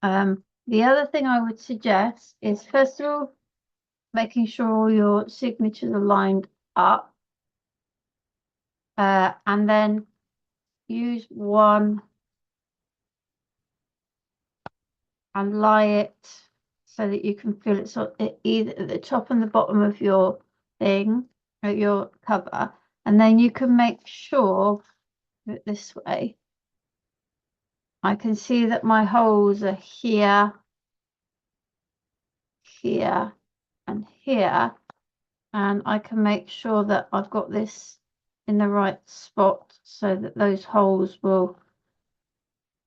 The other thing I would suggest is, first of all, making sure all your signatures are lined up. And then use one and lie it so that you can feel it sort of either at the top and the bottom of your thing, or your cover. And then you can make sure that this way. I can see that my holes are here, here, and here. And I can make sure that I've got this in the right spot so that those holes will,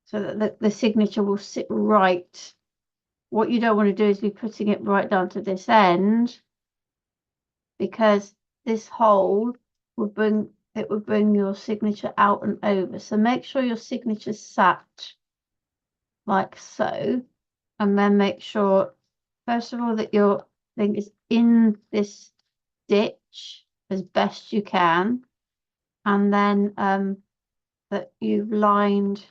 so that the signature will sit right. What you don't want to do is be putting it right down to this end, because this hole would bring your signature out and over. So make sure your signature's sat like so, and then make sure, first of all, that your thing is in this stitch as best you can, and then that you've lined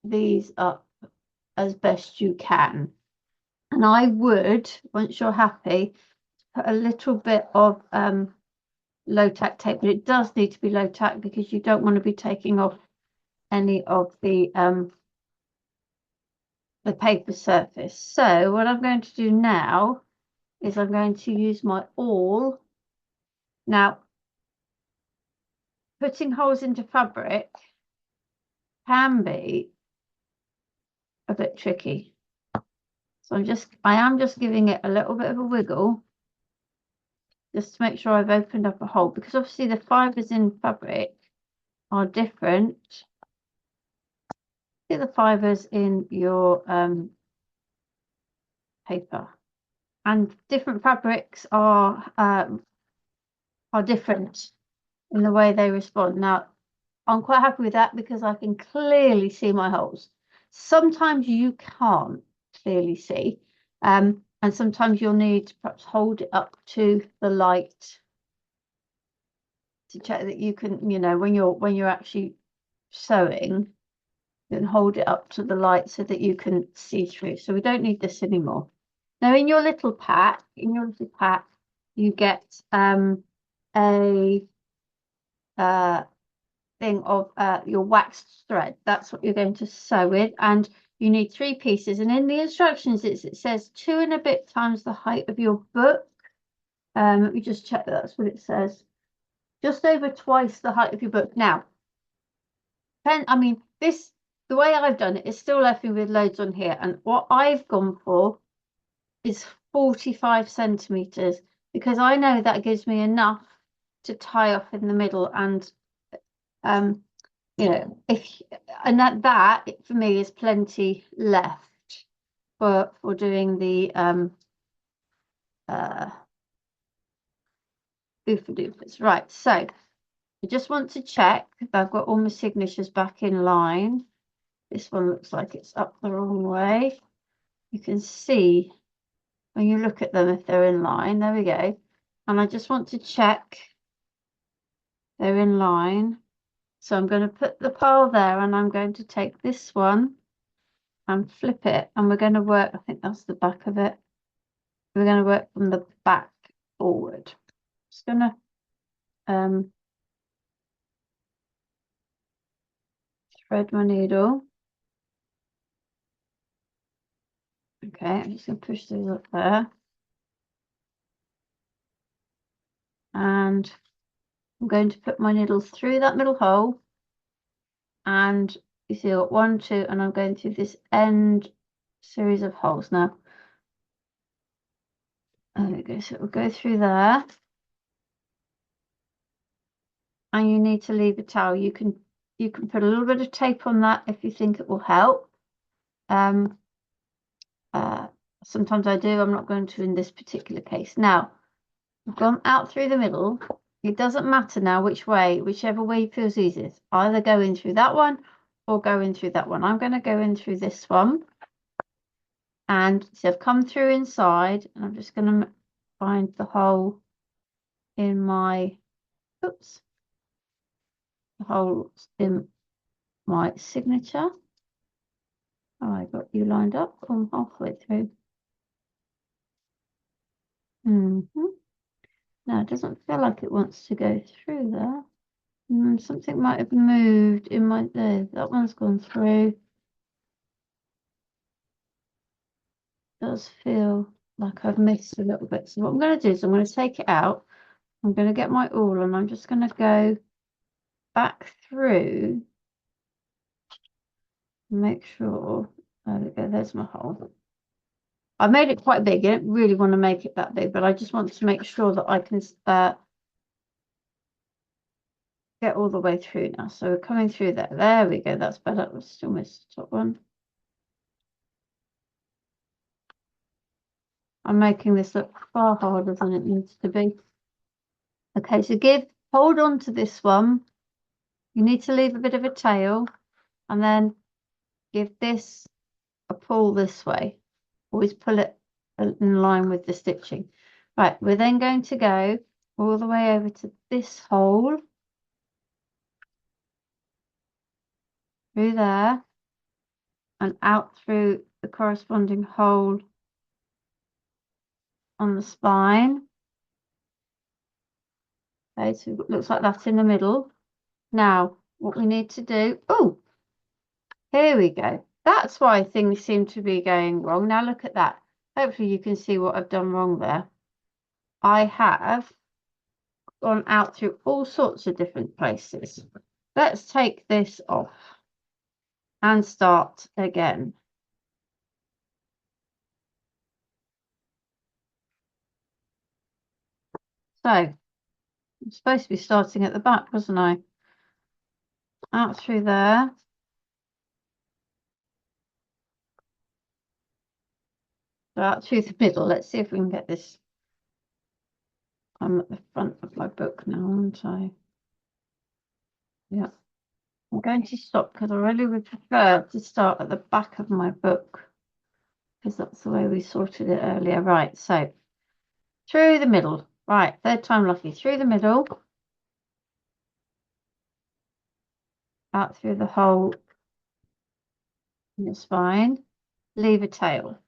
these up as best you can. And I would, once you're happy, put a little bit of low tack tape, but it does need to be low tack because you don't want to be taking off any of the paper surface. So what I'm going to do now is I'm going to use my awl. Now, putting holes into fabric can be a bit tricky. So I am just giving it a little bit of a wiggle just to make sure I've opened up a hole, because obviously the fibres in fabric are different to the fibres in your paper, and different fabrics are different in the way they respond. Now, I'm quite happy with that because I can clearly see my holes. Sometimes you can't clearly see, and sometimes you'll need to perhaps hold it up to the light to check that you can, you know, when you're actually sewing, you can hold it up to the light so that you can see through. So we don't need this anymore. Now in your little pack, you get a thing of your waxed thread. That's what you're going to sew with, and you need 3 pieces. And in the instructions, it says 2 and a bit times the height of your book. Let me just check that that's what it says. Just over twice the height of your book. Now, I mean, the way I've done it is still left me with loads on here, and what I've gone for is 45 centimeters because I know that gives me enough to tie off in the middle, and you know, and that for me is plenty left for doing the oofa doofers. Right, so I just want to check if I've got all my signatures back in line. This one looks like it's up the wrong way. You can see when you look at them if they're in line. There we go. And I just want to check they're in line. So I'm going to put the pile there, and I'm going to take this one and flip it, and we're going to work, I think that's the back of it. We're going to work from the back forward. Just going to thread my needle. Okay, I'm just going to push those up there. And I'm going to put my needle through that middle hole. And you see I've got 1, 2, and I'm going through this end series of holes. Now, there we go. So it will go through there. And you need to leave a towel. You can put a little bit of tape on that if you think it will help. Sometimes I do. I'm not going to in this particular case. Now, I've gone out through the middle. It doesn't matter now which way, whichever way feels easiest. Either go in through that one or go in through that one. I'm going to go in through this one. And so I've come through inside, and I'm just going to find the hole in my, oops, the hole in my signature. Oh, I got you lined up. I'm halfway through. No, it doesn't feel like it wants to go through there. Something might have moved in my there. That one's gone through. It does feel like I've missed a little bit. So what I'm going to do is I'm going to take it out. I'm going to get my awl, and I'm just going to go back through. Make sure. There we go. There's my hole. I made it quite big. I don't really want to make it that big, but I just want to make sure that I can get all the way through now. So we're coming through there. There we go. That's better. I still missed the top one. I'm making this look far harder than it needs to be. Okay, so hold on to this one. You need to leave a bit of a tail, and then give this a pull this way. Always pull it in line with the stitching. Right, we're then going to go all the way over to this hole. Through there. And out through the corresponding hole on the spine. Okay, so it looks like that's in the middle. Now, what we need to do, oh, here we go. That's why things seem to be going wrong. Now look at that. Hopefully you can see what I've done wrong there. I have gone out through all sorts of different places. Let's take this off and start again. So, I'm supposed to be starting at the back, wasn't I? Out through there. Out through the middle. Let's see if we can get this. I'm at the front of my book now, aren't I? Yeah. I'm going to stop because I really would prefer to start at the back of my book because that's the way we sorted it earlier. Right, so through the middle. Right, third time lucky. Through the middle. Out through the hole in your spine. Leave a tail.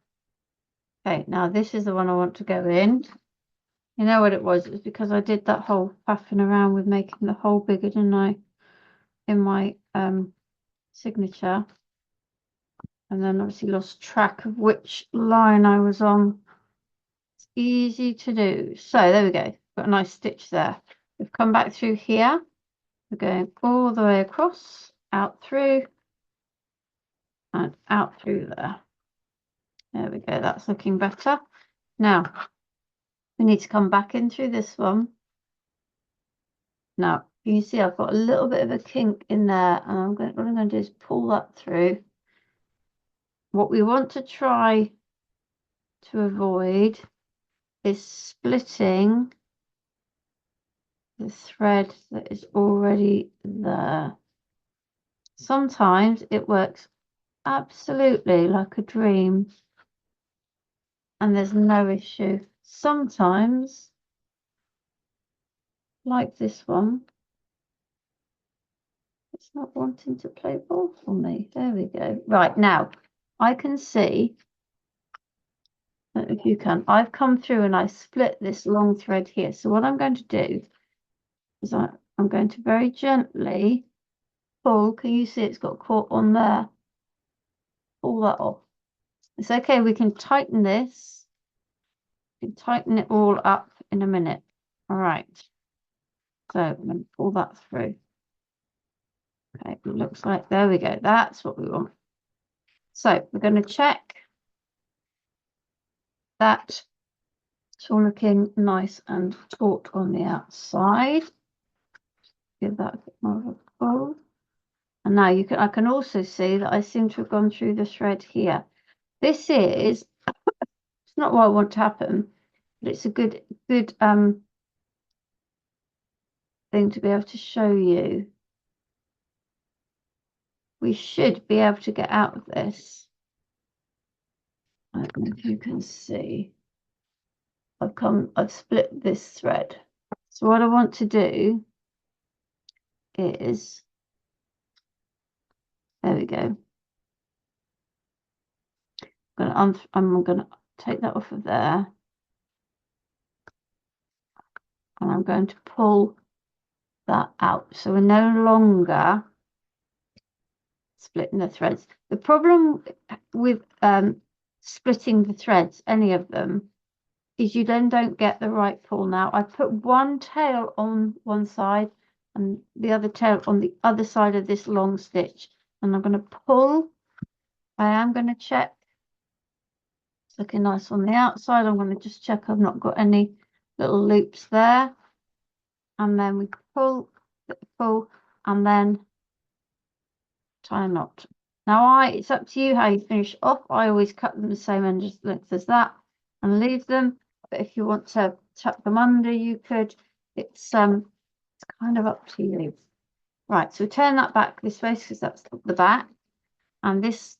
Okay, now this is the one I want to go in. You know what it was? It was because I did that whole faffing around with making the hole bigger, didn't I? In my signature. And then obviously lost track of which line I was on. It's easy to do. So there we go. Got a nice stitch there. We've come back through here. We're going all the way across, out through, and out through there. There we go. That's looking better. Now, we need to come back in through this one. Now, you see I've got a little bit of a kink in there, and what I'm going to do is pull that through. What we want to try to avoid is splitting the thread that is already there. Sometimes it works absolutely like a dream and there's no issue. Sometimes, like this one, it's not wanting to play ball for me. There we go. Right, now I can see, I don't know if you can, I've come through and I split this long thread here. So what I'm going to do is I'm going to very gently pull. Can you see it's got caught on there? Pull that off. It's okay, we can tighten this. We can tighten it all up in a minute. All right. So I'm going to pull that through. Okay, it looks like, there we go. That's what we want. So we're going to check that it's all looking nice and taut on the outside. Give that a bit more of a pull. And now I can also see that I seem to have gone through the thread here. This is, it's not what I want to happen, but it's a good thing to be able to show you. We should be able to get out of this. I don't know if you can see. I've split this thread. So what I want to do is, there we go. I'm gonna take that off of there. And I'm going to pull that out. So we're no longer splitting the threads. The problem with splitting the threads, any of them, is you then don't get the right pull. Now I put one tail on one side and the other tail on the other side of this long stitch, and I'm going to pull. I am going to check it's looking nice on the outside. I'm going to just check I've not got any little loops there, and then we pull, and then tie a knot. Now it's up to you how you finish off. I always cut them the same length as that and leave them. But if you want to tuck them under, you could. It's kind of up to you. Right, so turn that back this way because that's the back. And this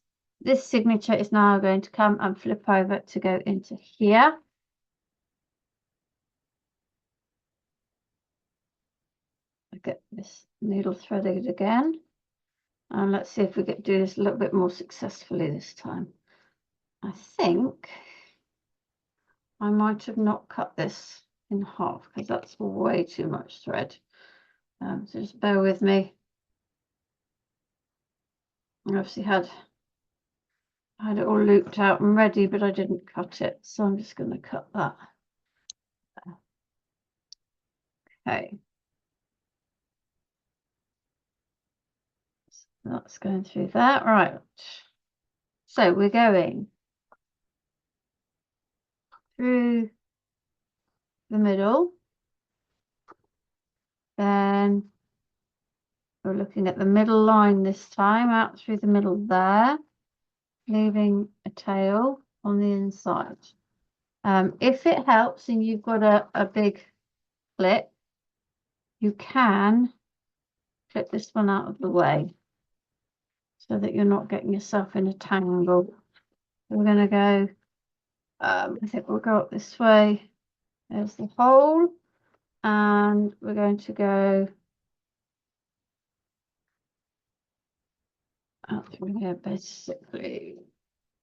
signature is now going to come and flip over to go into here. I get this needle threaded again. And let's see if we can do this a little bit more successfully this time. I think I might have not cut this in half because that's way too much thread. So just bear with me. I obviously had it all looped out and ready, but I didn't cut it. So I'm just going to cut that. Okay. So that's going through that. Right. So we're going through the middle. Then we're looking at the middle line this time, out through the middle there, leaving a tail on the inside. If it helps and you've got a big clip, you can clip this one out of the way so that you're not getting yourself in a tangle. So we're going to go, I think we'll go up this way. There's the hole, and we're going to go out through here basically.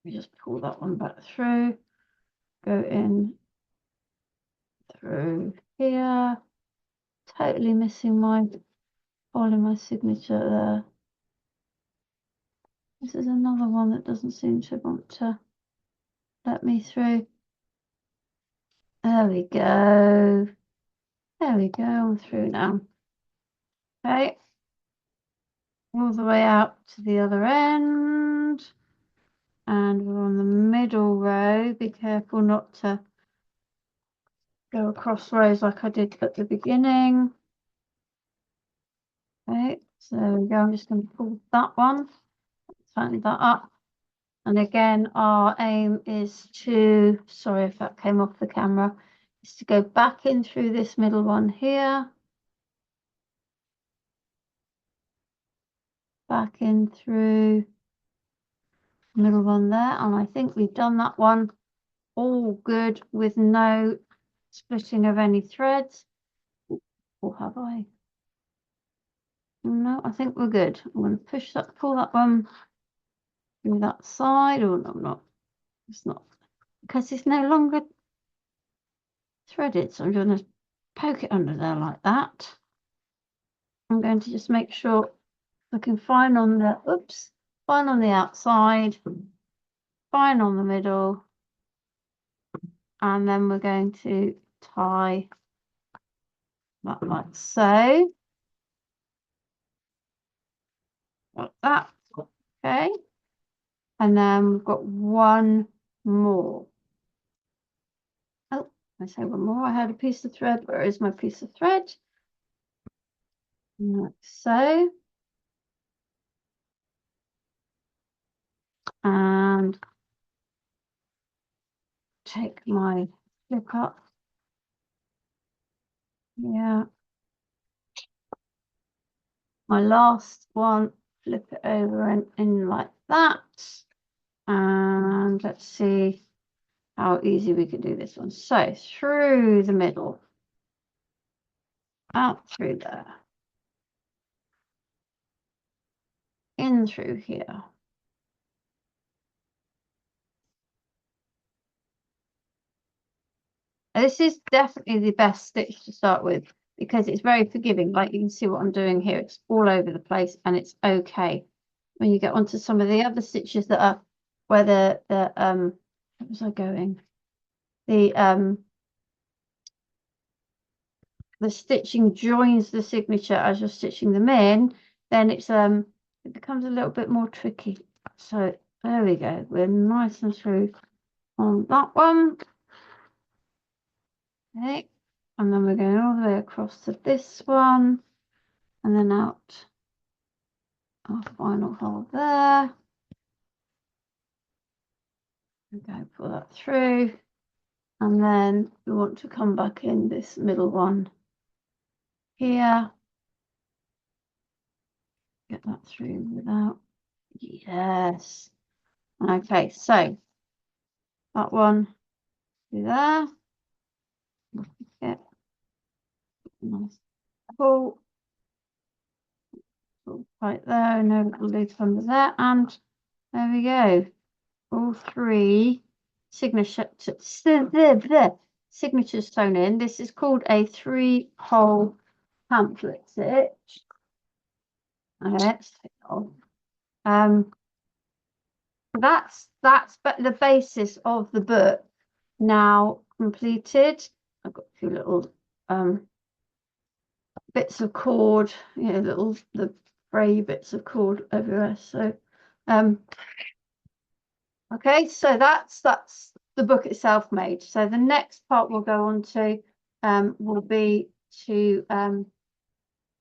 We just pull that one back through, go in through here. Totally missing my hole in my signature there. This is another one that doesn't seem to want to let me through. There we go. There we go. I'm through now. Okay. All the way out to the other end. And we're on the middle row. Be careful not to go across rows like I did at the beginning. Okay, so there we go. I'm just going to pull that one, tighten that up. And again, our aim is to, sorry if that came off the camera, is to go back in through this middle one here. Back in through the middle one there. And I think we've done that one all good with no splitting of any threads. Or have I? No, I think we're good. I'm going to push that, pull that one through that side. Oh, no, I'm not. It's not, because it's no longer threaded. So I'm going to poke it under there like that. I'm going to just make sure looking fine on the, oops, fine on the outside, fine on the middle. And then we're going to tie that like so. Like that. Okay. And then we've got one more. Oh, I say one more. I had a piece of thread. Where is my piece of thread? Like so. And take my flip up. Yeah. My last one, flip it over and in like that. And let's see how easy we can do this one. So through the middle, out through there, in through here. This is definitely the best stitch to start with because it's very forgiving. Like you can see what I'm doing here. It's all over the place and it's okay. When you get onto some of the other stitches that are where what was I going? The stitching joins the signature as you're stitching them in, then it's it becomes a little bit more tricky. So there we go. We're nice and through on that one. Okay, and then we're going all the way across to this one, and then out our final hole there. Okay, pull that through, and then we want to come back in this middle one here. Get that through without, yes. Okay, so that one through there. Get nice pull right there, no little loop under there, and there we go. All three signatures sewn in. This is called a 3-hole pamphlet stitch. Okay, let's take it off. That's the basis of the book now completed. I've got a few little bits of cord, you know, the fray bits of cord everywhere. So okay, so that's the book itself made. So the next part we'll go on to will be to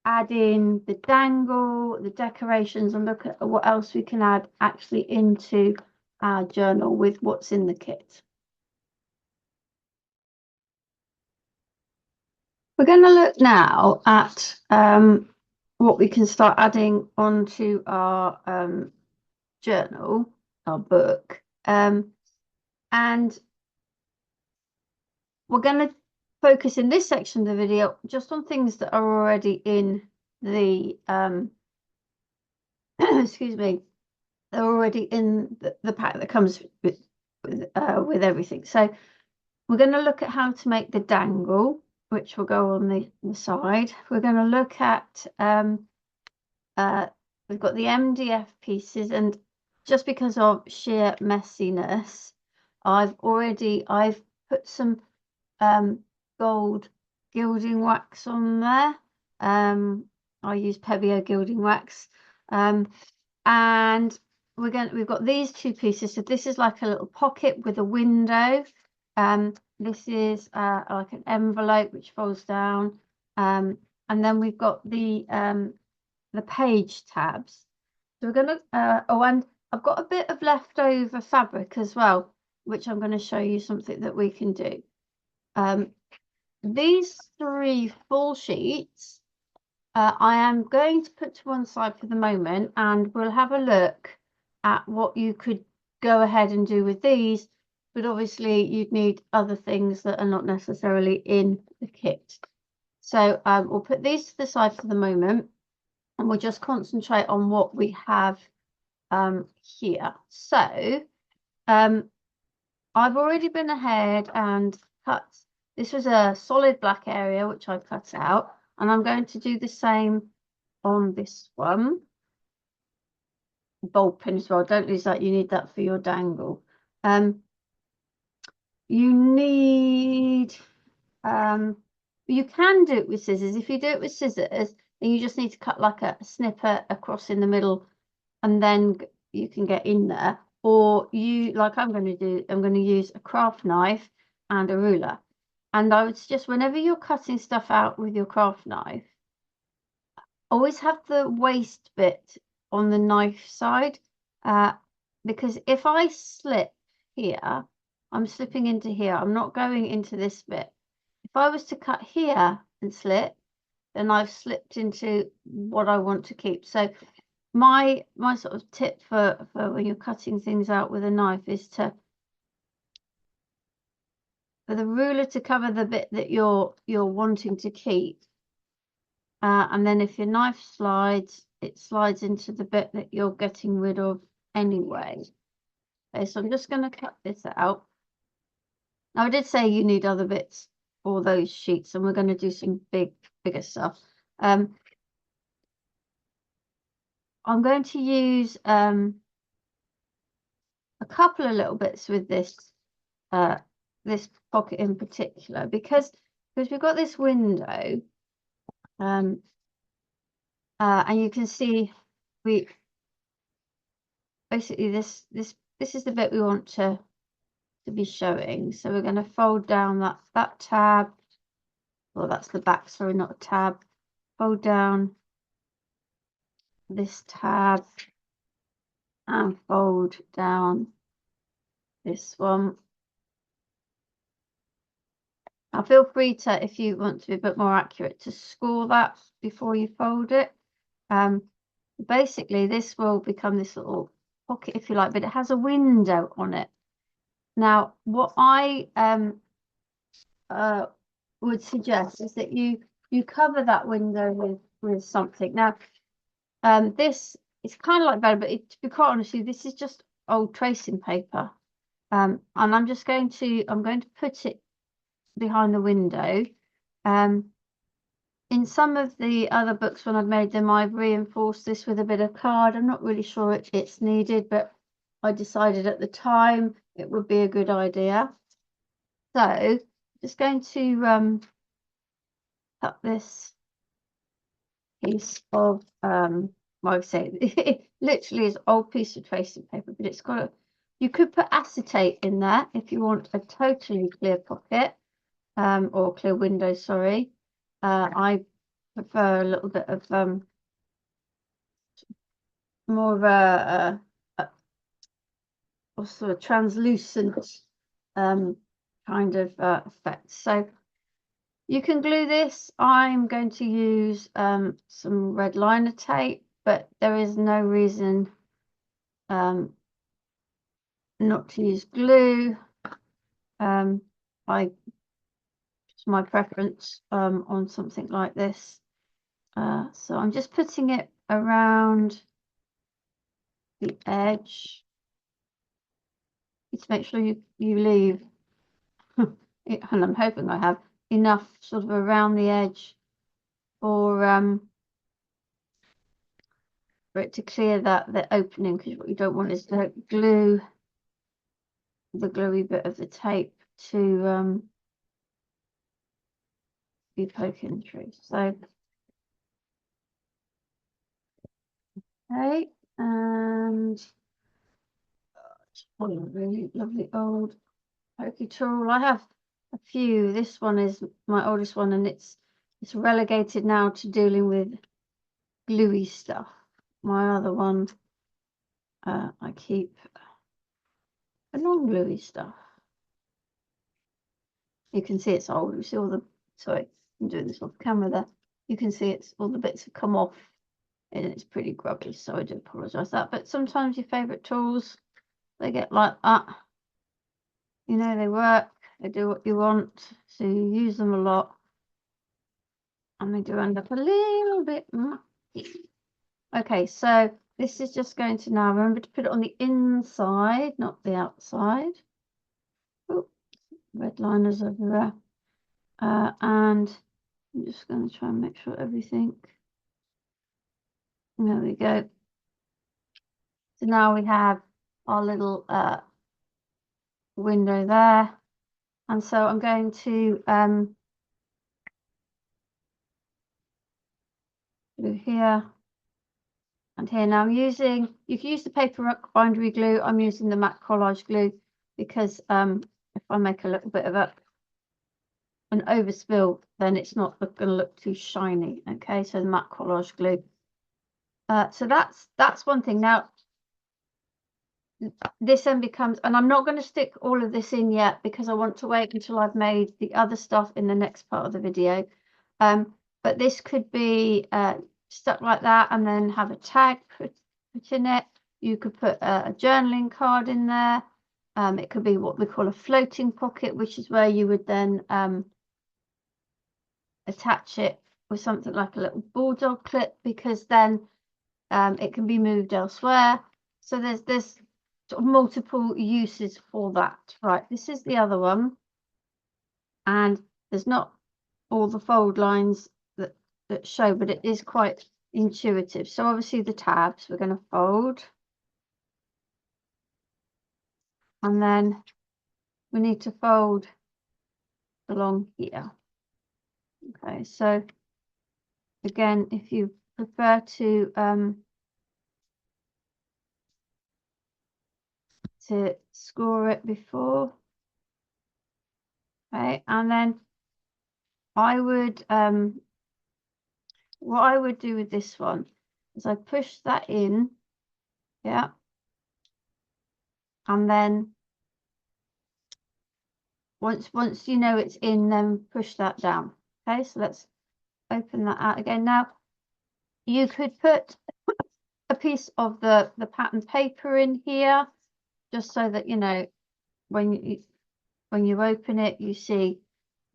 add in the dangle, the decorations, and look at what else we can add actually into our journal with what's in the kit. We're going to look now at what we can start adding onto our journal, our book. And we're going to focus in this section of the video just on things that are already in the excuse me, they're already in the pack that comes with everything. So we're going to look at how to make the dangle, which will go on the side. We're going to look at we've got the MDF pieces, and just because of sheer messiness, I've put some gold gilding wax on there. I use Pebeo gilding wax, and we've got these two pieces. So this is like a little pocket with a window. This is like an envelope which folds down, and then we've got the page tabs. So we're gonna oh, and I've got a bit of leftover fabric as well, which I'm going to show you something that we can do. These 3 full sheets I am going to put to one side for the moment, and we'll have a look at what you could go ahead and do with these, but obviously you'd need other things that are not necessarily in the kit. So we'll put these to the side for the moment, and we'll just concentrate on what we have here. So I've already been ahead and cut. This was a solid black area which I cut out, and I'm going to do the same on this one. Bolt pin as well, don't lose that, you need that for your dangle. You need you can do it with scissors. If you do it with scissors, then you just need to cut like a snipper across in the middle, and then you can get in there. Or you, like I'm going to do, I'm going to use a craft knife and a ruler. And I would suggest whenever you're cutting stuff out with your craft knife, always have the waste bit on the knife side, because if I slip here, I'm slipping into here. I'm not going into this bit. If I was to cut here and slip, then I've slipped into what I want to keep. So my sort of tip for when you're cutting things out with a knife is for the ruler to cover the bit that you're wanting to keep, and then if your knife slides, it slides into the bit that you're getting rid of anyway. Okay, so I'm just going to cut this out. Now I did say you need other bits for those sheets, and we're going to do some bigger stuff. I'm going to use a couple of little bits with this this pocket in particular, because we've got this window, and you can see we basically this is the bit we want to be showing. So we're going to fold down that tab. Well, that's the back, sorry, not a tab. Fold down this tab and fold down this one. Now feel free to, if you want to be a bit more accurate, to score that before you fold it. Basically this will become this little pocket, if you like, but it has a window on it. Now what I would suggest is that you cover that window with something. Now this is kind of like better, but to be quite honest with you, this is just old tracing paper, and I'm going to put it behind the window. In some of the other books when I've made them, I've reinforced this with a bit of card. I'm not really sure it's needed, but I decided at the time it would be a good idea. So just going to cut this piece of well, I say it literally is an old piece of tracing paper, but it's got you could put acetate in there if you want a totally clear pocket, or clear window, sorry. I prefer a little bit of more of a also a translucent kind of effect. So You can glue this. I'm going to use some red liner tape, but there is no reason not to use glue. It's my preference on something like this. So I'm just putting it around the edge. To make sure you leave it, and I'm hoping I have enough sort of around the edge for it to clear the opening, because what you don't want is to glue the gluey bit of the tape to be poking through. So okay, and one really lovely old pokey tool. I have a few. This one is my oldest one, and it's relegated now to dealing with gluey stuff. My other one, I keep the non-gluey stuff. You can see it's old. You see all the, sorry, I'm doing this off camera there. You can see it's all the bits have come off and it's pretty grubby, so I do apologise for that. But sometimes your favourite tools, they get like that. You know, they work, they do what you want, so you use them a lot. And they do end up a little bit mucky. Okay, so this is just going to now, remember to put it on the inside, not the outside. Oh, red liners over there. And I'm just going to try and make sure everything, there we go. So now we have our little window there. And so I'm going to do here and here. Now I'm using, you can use the paper bindery glue. I'm using the matte collage glue because if I make a little bit of an overspill, then it's not going to look too shiny. Okay, so the matte collage glue. So that's one thing. Now this then becomes, and I'm not going to stick all of this in yet because I want to wait until I've made the other stuff in the next part of the video. But this could be stuck like that and then have a tag put in it. You could put a journaling card in there. It could be what we call a floating pocket, which is where you would then attach it with something like a little bulldog clip, because then it can be moved elsewhere. So there's sort of multiple uses for that. Right, this is the other one, and there's not all the fold lines that show, but it is quite intuitive. So obviously the tabs we're going to fold, and then we need to fold along here. Okay, so again, if you prefer to score it before, okay, and then I would what I would do with this one is I push that in, yeah, and then once you know it's in, then push that down. Okay, so let's open that out again. Now you could put a piece of the pattern paper in here, just so that you know when you open it, you see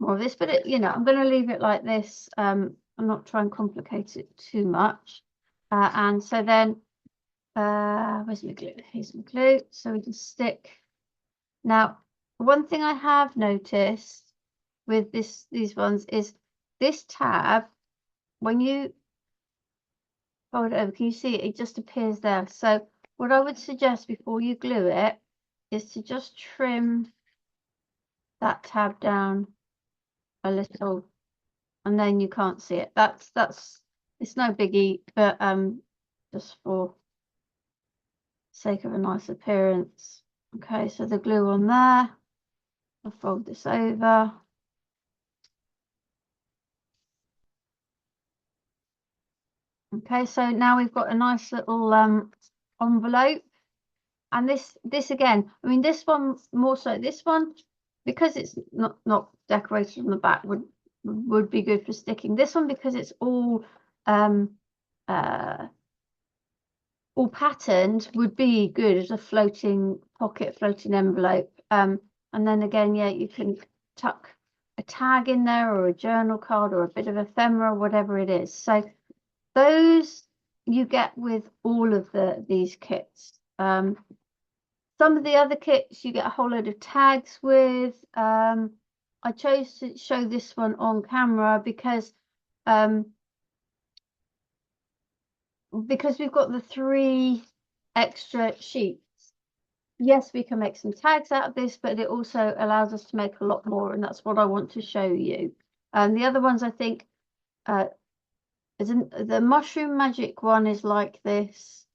more of this. But it, you know, I'm going to leave it like this. I'm not trying to complicate it too much. And so then, where's my glue? Here's my glue. So we just stick. Now, one thing I have noticed with these ones is this tab, when you fold it over, can you see it? It just appears there. So what I would suggest before you glue it is to just trim that tab down a little, and then you can't see it. That's it's no biggie, but just for sake of a nice appearance. Okay, so the glue on there. I'll fold this over. Okay, so now we've got a nice little envelope. And this again, I mean, this one more so, this one, because it's not decorated on the back, would would be good for sticking. This one, because it's all patterned, would be good as a floating pocket, floating envelope. And then again, yeah, you can tuck a tag in there or a journal card or a bit of ephemera, whatever it is. So those you get with all of these kits. Some of the other kits you get a whole load of tags with. I chose to show this one on camera because we've got the 3 extra sheets. Yes, we can make some tags out of this, but it also allows us to make a lot more, and that's what I want to show you. The other ones, I think, the Mushroom Magic one is like this.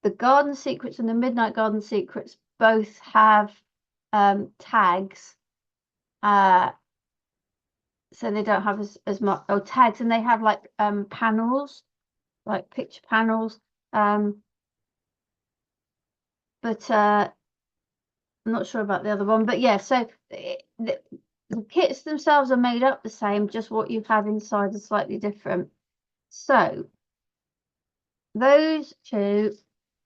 The Garden Secrets and the Midnight Garden Secrets both have tags, so they don't have as much tags, and they have like panels, like picture panels. But I'm not sure about the other one. But yeah, so the kits themselves are made up the same, just what you have inside is slightly different. So those 2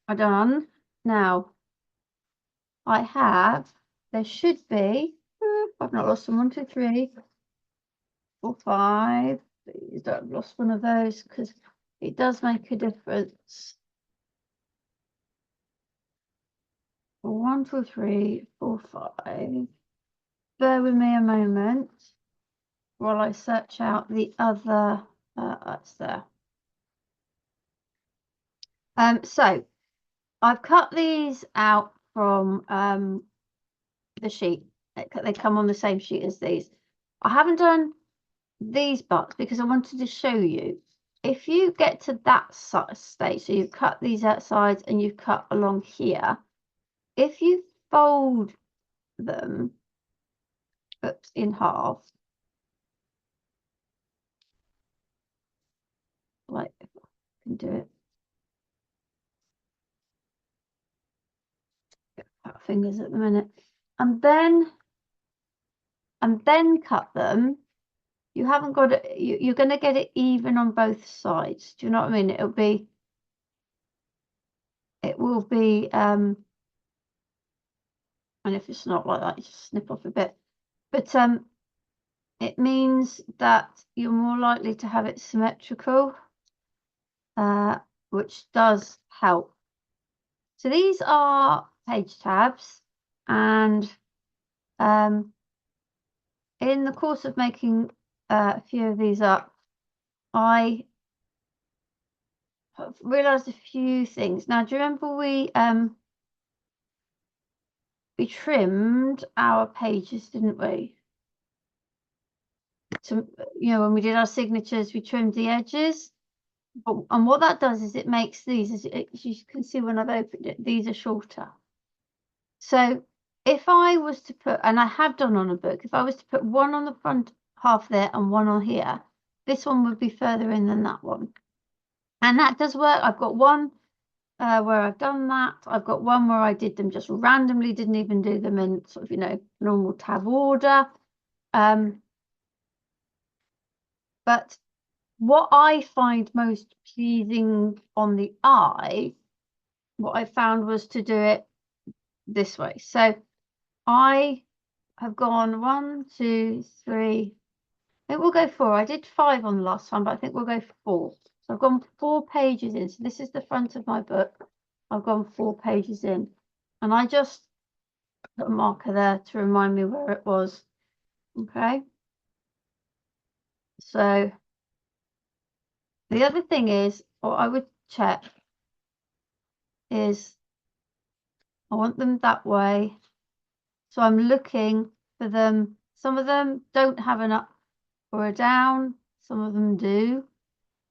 are done. Now there should be, I've not lost them, 1, 2, 3, 4, 5. Please don't have lost one of those, because it does make a difference. 1, 2, 3, 4, 5. Bear with me a moment while I search out the other. That's there. So I've cut these out from the sheet. They come on the same sheet as these. I haven't done these butts because I wanted to show you. If you get to that stage, so you've cut these outsides and you've cut along here, if you fold them in half, like if I can do it, fingers at the minute, and then cut them, you haven't got it, you're going to get it even on both sides. Do you know what I mean? It will be and if it's not like that, you just snip off a bit, but it means that you're more likely to have it symmetrical, which does help. So these are page tabs, and in the course of making a few of these up, I have realized a few things. Now, do you remember we trimmed our pages, didn't we? To, when we did our signatures, we trimmed the edges. And what that does is it makes these, as you can see when I've opened it, these are shorter. So if I was to put, and I have done on a book, if I was to put one on the front half there and one on here, this one would be further in than that one. And that does work. I've got one where I've done that. I've got one where I did them just randomly, didn't even do them in sort of, normal tab order. But what I find most pleasing on the eye, what I found was to do it this way. So I have gone 1, 2, 3. I think we'll go 4. I did 5 on the last one, but I think we'll go 4. So I've gone 4 pages in. So this is the front of my book. I've gone 4 pages in, and I just put a marker there to remind me where it was. Okay. So the other thing is, what I would check is I want them that way. So I'm looking for them. Some of them don't have an up or a down. Some of them do.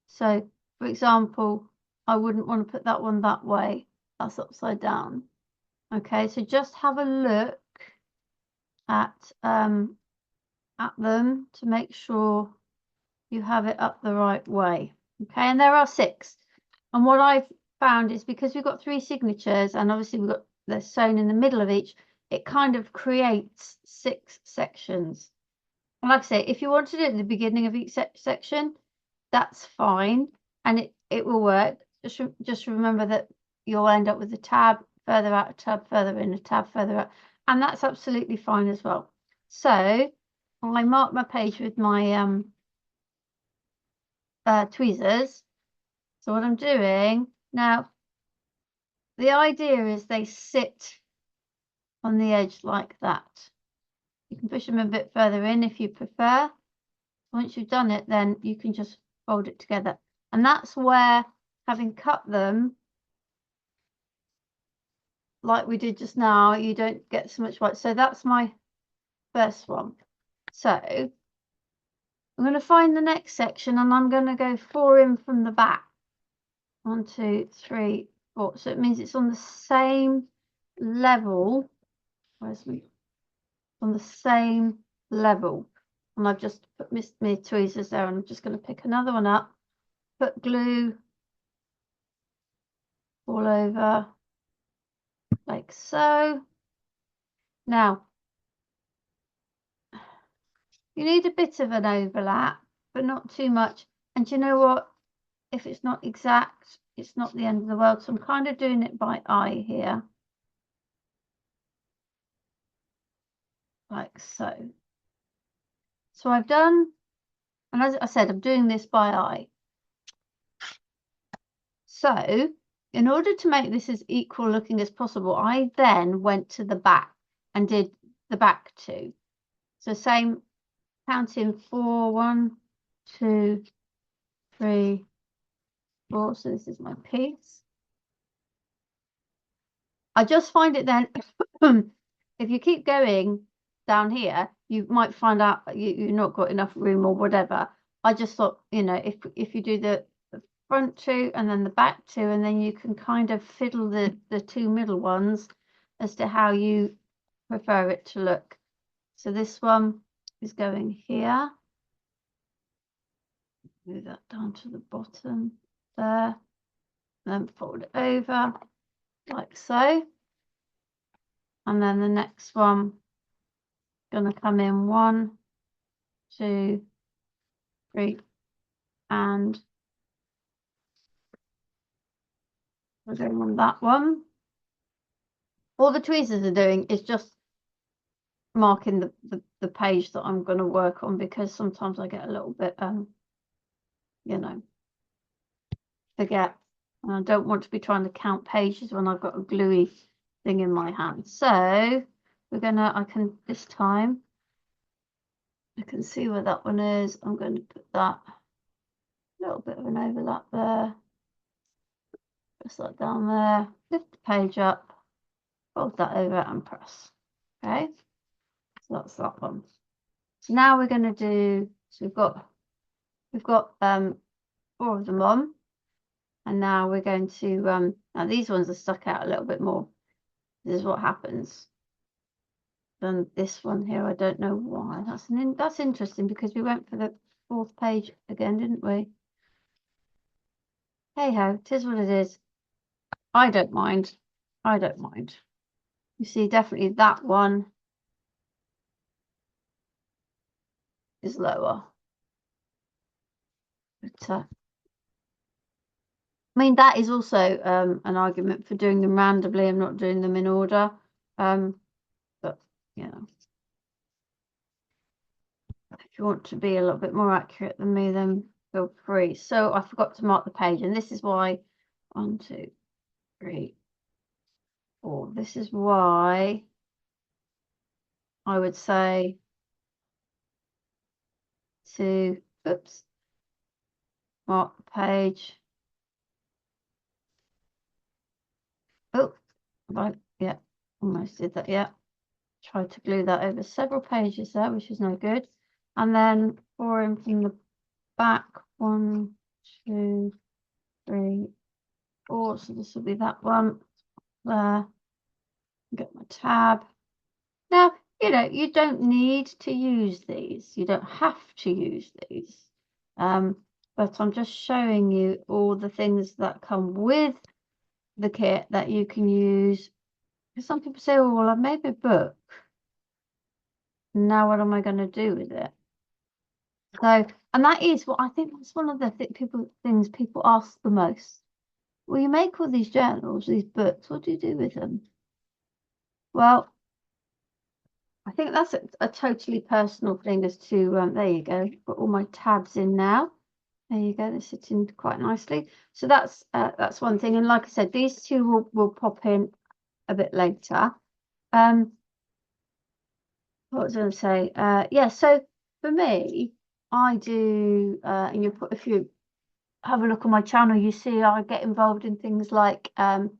So, for example, I wouldn't want to put that one that way. That's upside down. Okay, so just have a look at them to make sure you have it up the right way. Okay, and there are 6. And what I've found is, because we've got 3 signatures, and obviously we've got they're sewn in the middle of each, it kind of creates 6 sections. And like I say, if you want to do it at the beginning of each section, that's fine, and it will work. Just remember that you'll end up with a tab further out, a tab further in, a tab further out, and that's absolutely fine as well. So I mark my page with my tweezers. So what I'm doing now, the idea is they sit on the edge like that. You can push them a bit further in if you prefer. Once you've done it, then you can just fold it together. And that's where, having cut them like we did just now, you don't get so much white. So that's my first one. So I'm going to find the next section, and I'm going to go 4 in from the back. 1, 2, 3, 4. So it means it's on the same level. Where's me? On the same level. And I've just put my tweezers there, and I'm just going to pick another one up, put glue all over like so. Now, you need a bit of an overlap, but not too much. And you know what? If it's not exact, it's not the end of the world. So I'm kind of doing it by eye here. Like so. So I've done, and as I said, I'm doing this by eye. So in order to make this as equal looking as possible, I then went to the back and did the back two. So same, counting 4, 1, 2, 3, 4. So this is my piece. I just find it then, if you keep going down here, you might find out you've not got enough room or whatever. I just thought, you know, if you do the front two and then the back two, and then you can kind of fiddle the 2 middle ones as to how you prefer it to look. So this one is going here. Move that down to the bottom there, then fold it over like so. And then the next one gonna come in 1, 2, 3, and we're going on that one. All the tweezers are doing is just marking the page that I'm going to work on, because sometimes I get a little bit you know, forget, and I don't want to be trying to count pages when I've got a gluey thing in my hand. So I can this time I can see where that one is. I'm going to put that little bit of an overlap there, press that down there, lift the page up, fold that over and press. Okay, so that's that one. So now we're going to do, so we've got 4 of them on, and now we're going to now these ones are stuck out a little bit more. This is what happens. Then this one here, I don't know why. That's interesting, because we went for the 4th page again, didn't we? Hey ho, 'tis what it is. I don't mind. I don't mind. You see, definitely that one is lower. But I mean, that is also an argument for doing them randomly and not doing them in order. But you know, if you want to be a little bit more accurate than me, then feel free. So I forgot to mark the page, and this is why 1, 2, 3, 4. This is why I would say to mark the page. Oh, right, yeah, almost did that. Yeah, tried to glue that over several pages there, which is no good. And then 4 in from the back, 1, 2, 3, 4. So this will be that one there. Get my tab. Now, you know, you don't need to use these. You don't have to use these. But I'm just showing you all the things that come with the kit that you can use. Because some people say, oh, well, I've made my book. Now what am I going to do with it? So, and that is what I think that's one of the things people ask the most. Well, you make all these journals, these books, what do you do with them? Well, I think that's a totally personal thing as to, there you go, put all my tabs in now. There you go, they're sitting quite nicely. So that's one thing. And like I said, these two will pop in a bit later. What was I going to say? Yeah, so for me, I do, and if you have a look on my channel, you see I get involved in things like Care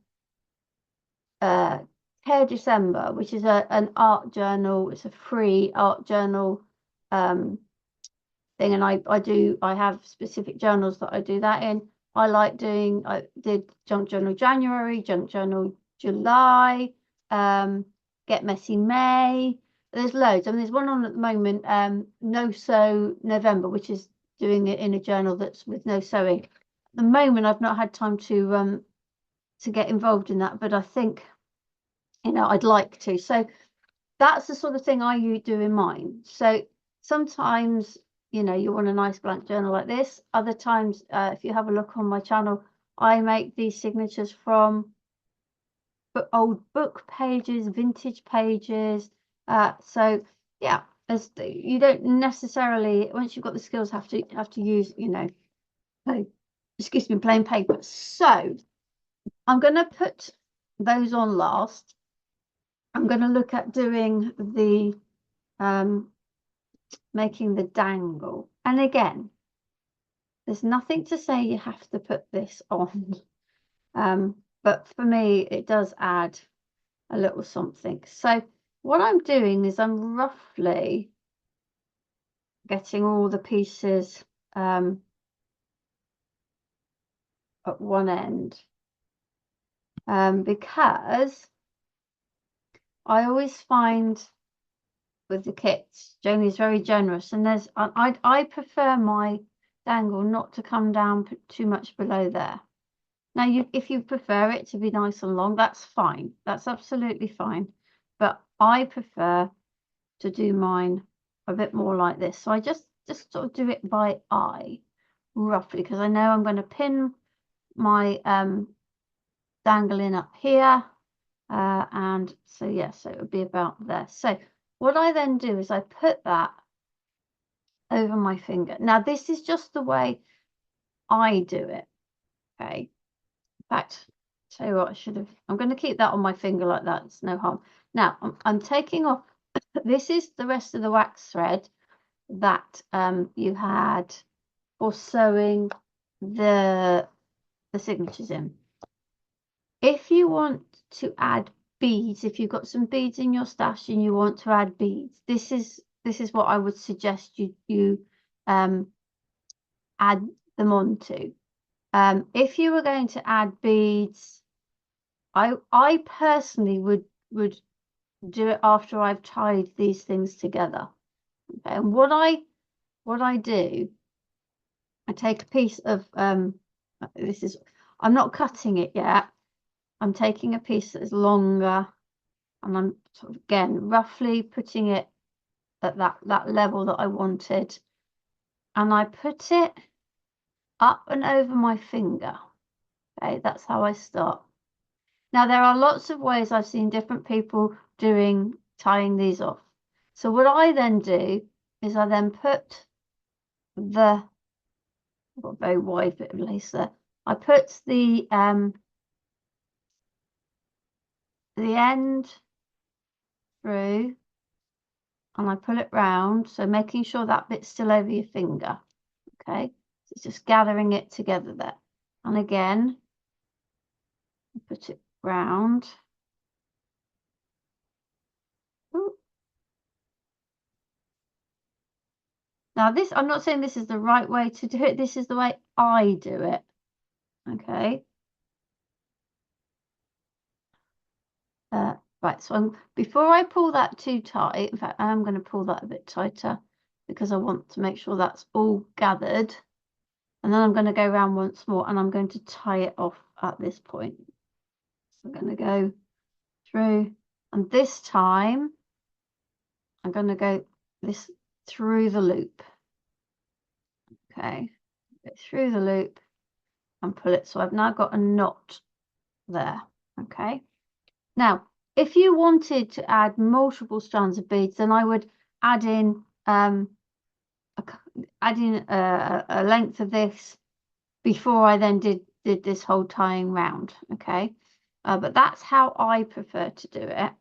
December, which is an art journal. It's a free art journal thing, and I have specific journals that I do that in. I did Junk Journal January, Junk Journal July, Get Messy May. There's loads. I mean, there's one on at the moment, No Sew November, which is doing it in a journal that's with no sewing. At the moment, I've not had time to get involved in that, but I think, I'd like to. So that's the sort of thing I do in mine. So sometimes, you want a nice blank journal like this. Other times, if you have a look on my channel, I make these signatures from old book pages, vintage pages. So yeah, you don't necessarily, once you've got the skills, have to use, excuse me, plain paper. So I'm going to put those on last. I'm going to look at doing the making the dangle. And again, there's nothing to say you have to put this on. But for me, it does add a little something. So what I'm doing is I'm roughly getting all the pieces at one end. Because I always find with the kits, Joni's very generous, and I prefer my dangle not to come down too much below there. Now, if you prefer it to be nice and long, that's fine. That's absolutely fine. But I prefer to do mine a bit more like this. So I just sort of do it by eye, roughly, because I know I'm going to pin my dangle in up here. And so, yeah, so it would be about there. So what I then do is I put that over my finger. Now, this is just the way I do it. Okay. In fact, tell you what, I'm going to keep that on my finger like that. It's no harm. Now, I'm taking off, this is the rest of the wax thread that you had for sewing the signatures in. If you want to add beads, if you've got some beads in your stash and you want to add beads, this is what I would suggest you add them onto. If you were going to add beads, I personally would do it after I've tied these things together. Okay, and what I do, I take a piece of I'm not cutting it yet. I'm taking a piece that is longer, and I'm sort of, again, roughly putting it at that level that I wanted, and I put it up and over my finger. Okay, that's how I start. Now, there are lots of ways I've seen different people tying these off. So what I then do is I then put I've got a very wide bit of lace there. I put the end through and I pull it round, so making sure that bit's still over your finger. Okay, so it's just gathering it together there. And again, put it round. Ooh. Now this, I'm not saying this is the right way to do it. This is the way I do it. Okay. Right, so before I pull that too tight, in fact, I'm going to pull that a bit tighter because I want to make sure that's all gathered. And then I'm going to go around once more and I'm going to tie it off at this point. So I'm going to go through, and this time I'm going to go through the loop. Okay, get through the loop and pull it. So I've now got a knot there. Okay, now if you wanted to add multiple strands of beads, then I would add in a length of this before I then did this whole tying round. Okay, but that's how I prefer to do it.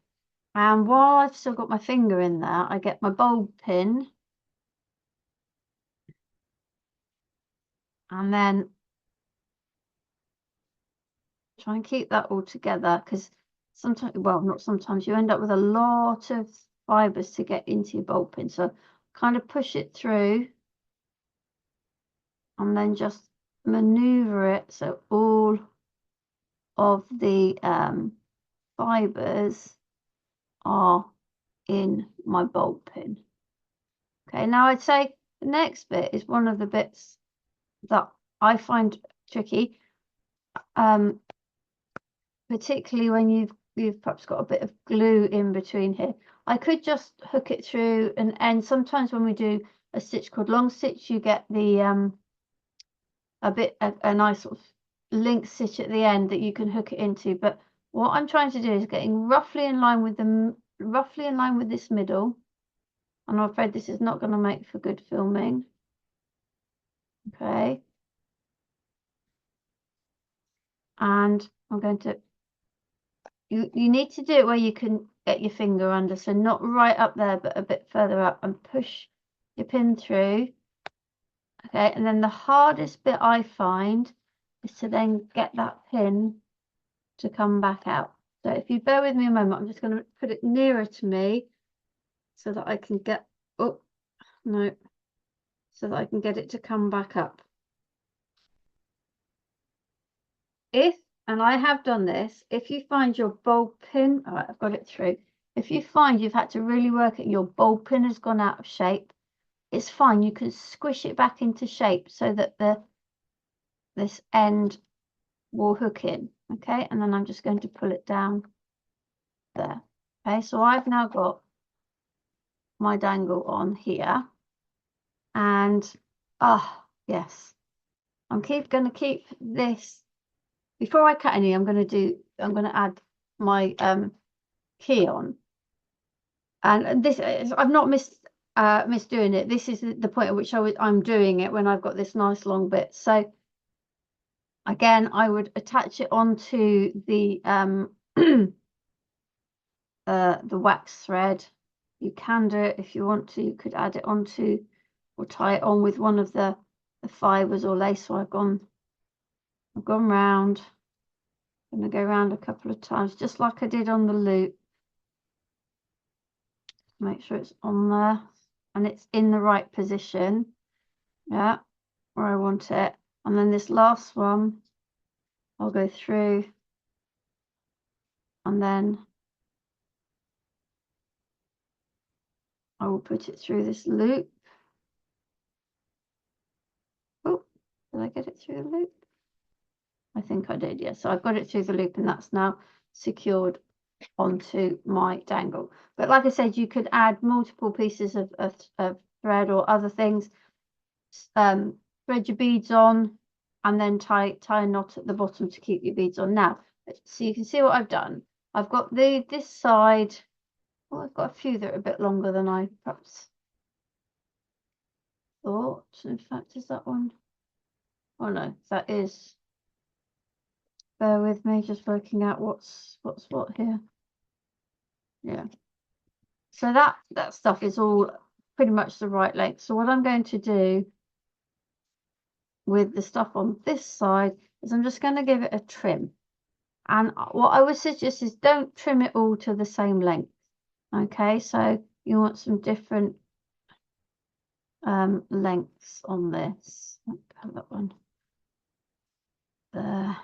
And while I've still got my finger in there, I get my bulb pin and then try and keep that all together, because sometimes, well, not sometimes, you end up with a lot of fibers to get into your bulb pin. So kind of push it through and then just maneuver it so all of the fibers are in my bulb pin. Okay, now I'd say the next bit is one of the bits that I find tricky, particularly when you've perhaps got a bit of glue in between here. I could just hook it through an end. Sometimes when we do a stitch called long stitch, you get the a nice sort of link stitch at the end that you can hook it into. But what I'm trying to do is getting roughly in line with this middle. And I'm afraid this is not going to make for good filming. Okay. And I'm going to, you need to do it where you can get your finger under, so not right up there, but a bit further up, and push your pin through. Okay, and then the hardest bit I find is to then get that pin to come back out. So if you bear with me a moment, I'm just going to put it nearer to me so that I can get, oh, no, so that I can get it to come back up. And I have done this, if you find your bulb pin, all right, I've got it through. If you find you've had to really work it, your bulb pin has gone out of shape, it's fine. You can squish it back into shape so that this end will hook in. Okay, and then I'm just going to pull it down there. Okay, so I've now got my dangle on here, and yes, I'm going to keep this. Before I cut any, I'm going to add my key on, and this I've not missed doing it. This is the point at which I'm doing it, when I've got this nice long bit. So again, I would attach it onto the the wax thread. You can do it if you want to. You could add it onto or tie it on with one of the fibers or lace. So I've gone round. I'm going to go round a couple of times, just like I did on the loop. Make sure it's on there and it's in the right position. Yeah, where I want it. And then this last one, I'll go through and then I will put it through this loop. Oh, did I get it through the loop? I think I did, yes. So I've got it through the loop, and that's now secured onto my dangle. But like I said, you could add multiple pieces of thread or other things. Thread your beads on and then tie a knot at the bottom to keep your beads on. Now, so you can see what I've done. I've got this side. Well, I've got a few that are a bit longer than I perhaps thought. In fact, is that one? Oh no, that is. Bear with me, just working out what's what here. Yeah. So that stuff is all pretty much the right length. So what I'm going to do with the stuff on this side is I'm just going to give it a trim. And what I would suggest is don't trim it all to the same length. Okay, so you want some different lengths on this. Put that one there.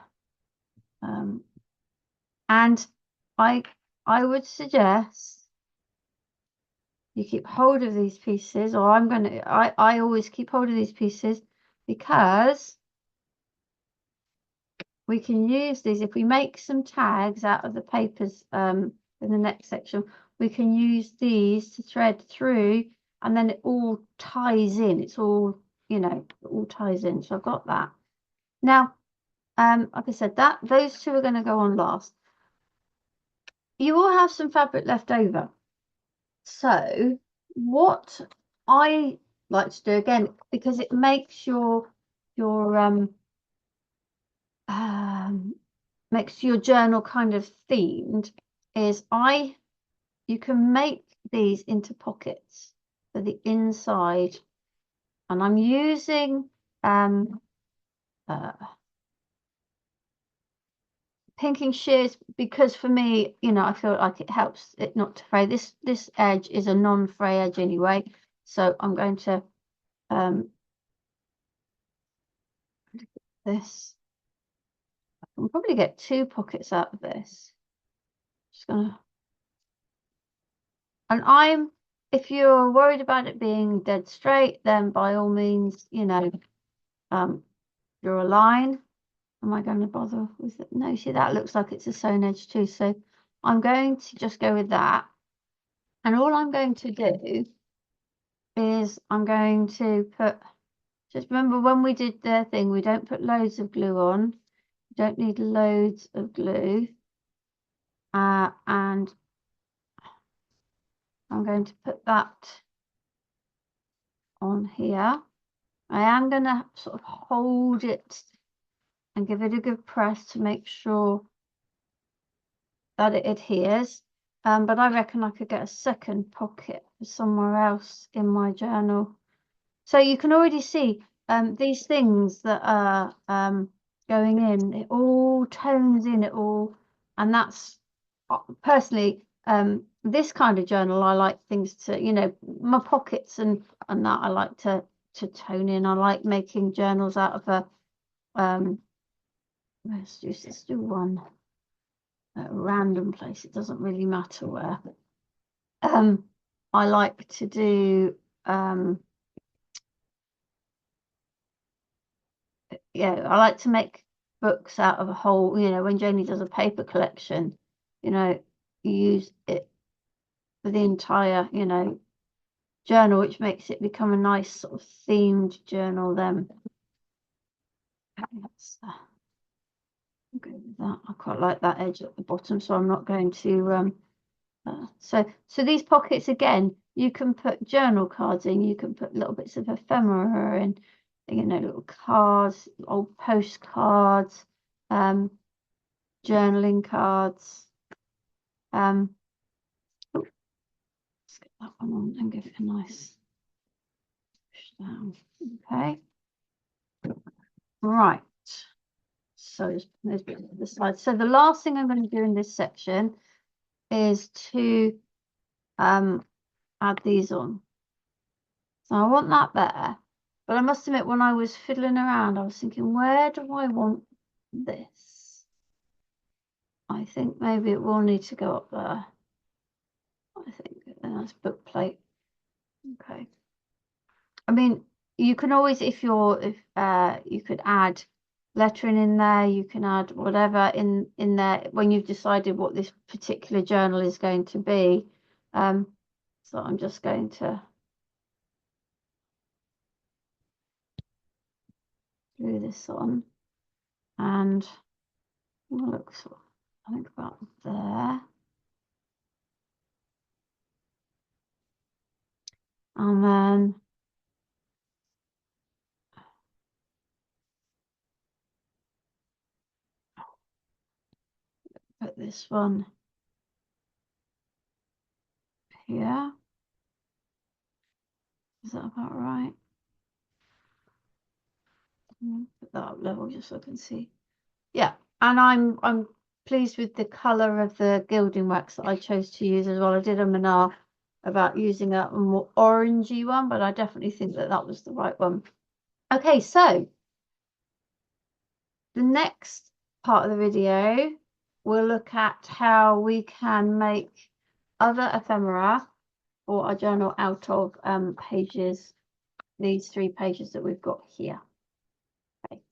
And I would suggest you keep hold of these pieces, or I always keep hold of these pieces, because we can use these if we make some tags out of the papers in the next section. We can use these to thread through, and then it all ties in. It's all you know, it all ties in. So I've got that. Now, like I said, those two are going to go on last. You will have some fabric left over. So what I like to do, again, because it makes your makes your journal kind of themed, is you can make these into pockets for the inside, and I'm using pinking shears because for me, you know, I feel like it helps it not to fray. This edge is a non-fray edge anyway, so I'm going to this. I can probably get 2 pockets out of this. Just gonna, and if you're worried about it being dead straight, then by all means, you know, draw a line. Am I going to bother with it? No, see, that looks like it's a sewn edge too. So I'm going to just go with that. And all I'm going to do is I'm going to put, just remember when we did the thing, we don't put loads of glue on. You don't need loads of glue. And I'm going to put that on here. I am going to sort of hold it and give it a good press to make sure that it adheres. But I reckon I could get a second pocket somewhere else in my journal. So you can already see these things that are going in, it all tones in it all. And that's personally, this kind of journal, I like things to, you know, my pockets and that I like to tone in. I like making journals out of a, let's just do one. A random place, it doesn't really matter where. I like to do yeah, I like to make books out of a whole, you know, when Janie does a paper collection, you know, you use it for the entire, you know, journal, which makes it become a nice sort of themed journal then. That's okay with that. I quite like that edge at the bottom, so I'm not going to so these pockets, again, you can put journal cards in, you can put little bits of ephemera in, you know, little cards, old postcards, journaling cards. Let's get that one on and give it a nice push down. Okay. Right. So there's the slide. So the last thing I'm going to do in this section is to add these on. So I want that there. But I must admit, when I was fiddling around, I was thinking, where do I want this? I think maybe it will need to go up there. I think a nice book plate. Okay. I mean, you can always, if you could add lettering in there, you can add whatever in there when you've decided what this particular journal is going to be. So I'm just going to glue this on, and we'll look sort of, I think about there. And then put this one here. Is that about right? Put that up level just so I can see. Yeah, and I'm pleased with the colour of the gilding wax that I chose to use as well. I did a manar about using a more orangey one, but I definitely think that that was the right one. Okay, so the next part of the video, we'll look at how we can make other ephemera for our journal out of pages, these 3 pages that we've got here. Okay.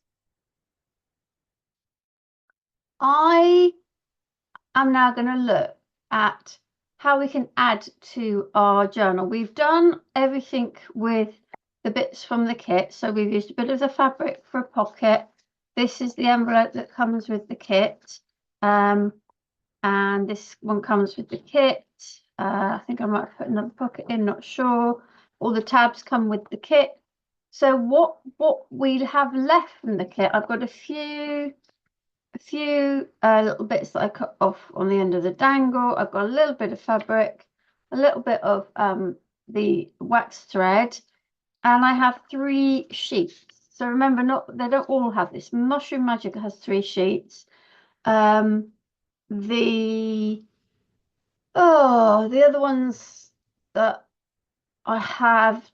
I am now going to look at how we can add to our journal. We've done everything with the bits from the kit. So we've used a bit of the fabric for a pocket. This is the envelope that comes with the kit. And this one comes with the kit. I think I might put another pocket in, not sure. All the tabs come with the kit. So what we have left from the kit, I've got a few little bits that I cut off on the end of the dangle. I've got a little bit of fabric, a little bit of the wax thread, and I have 3 sheets. So remember, they don't all have this. Mushroom Magic has 3 sheets. The other ones that I have.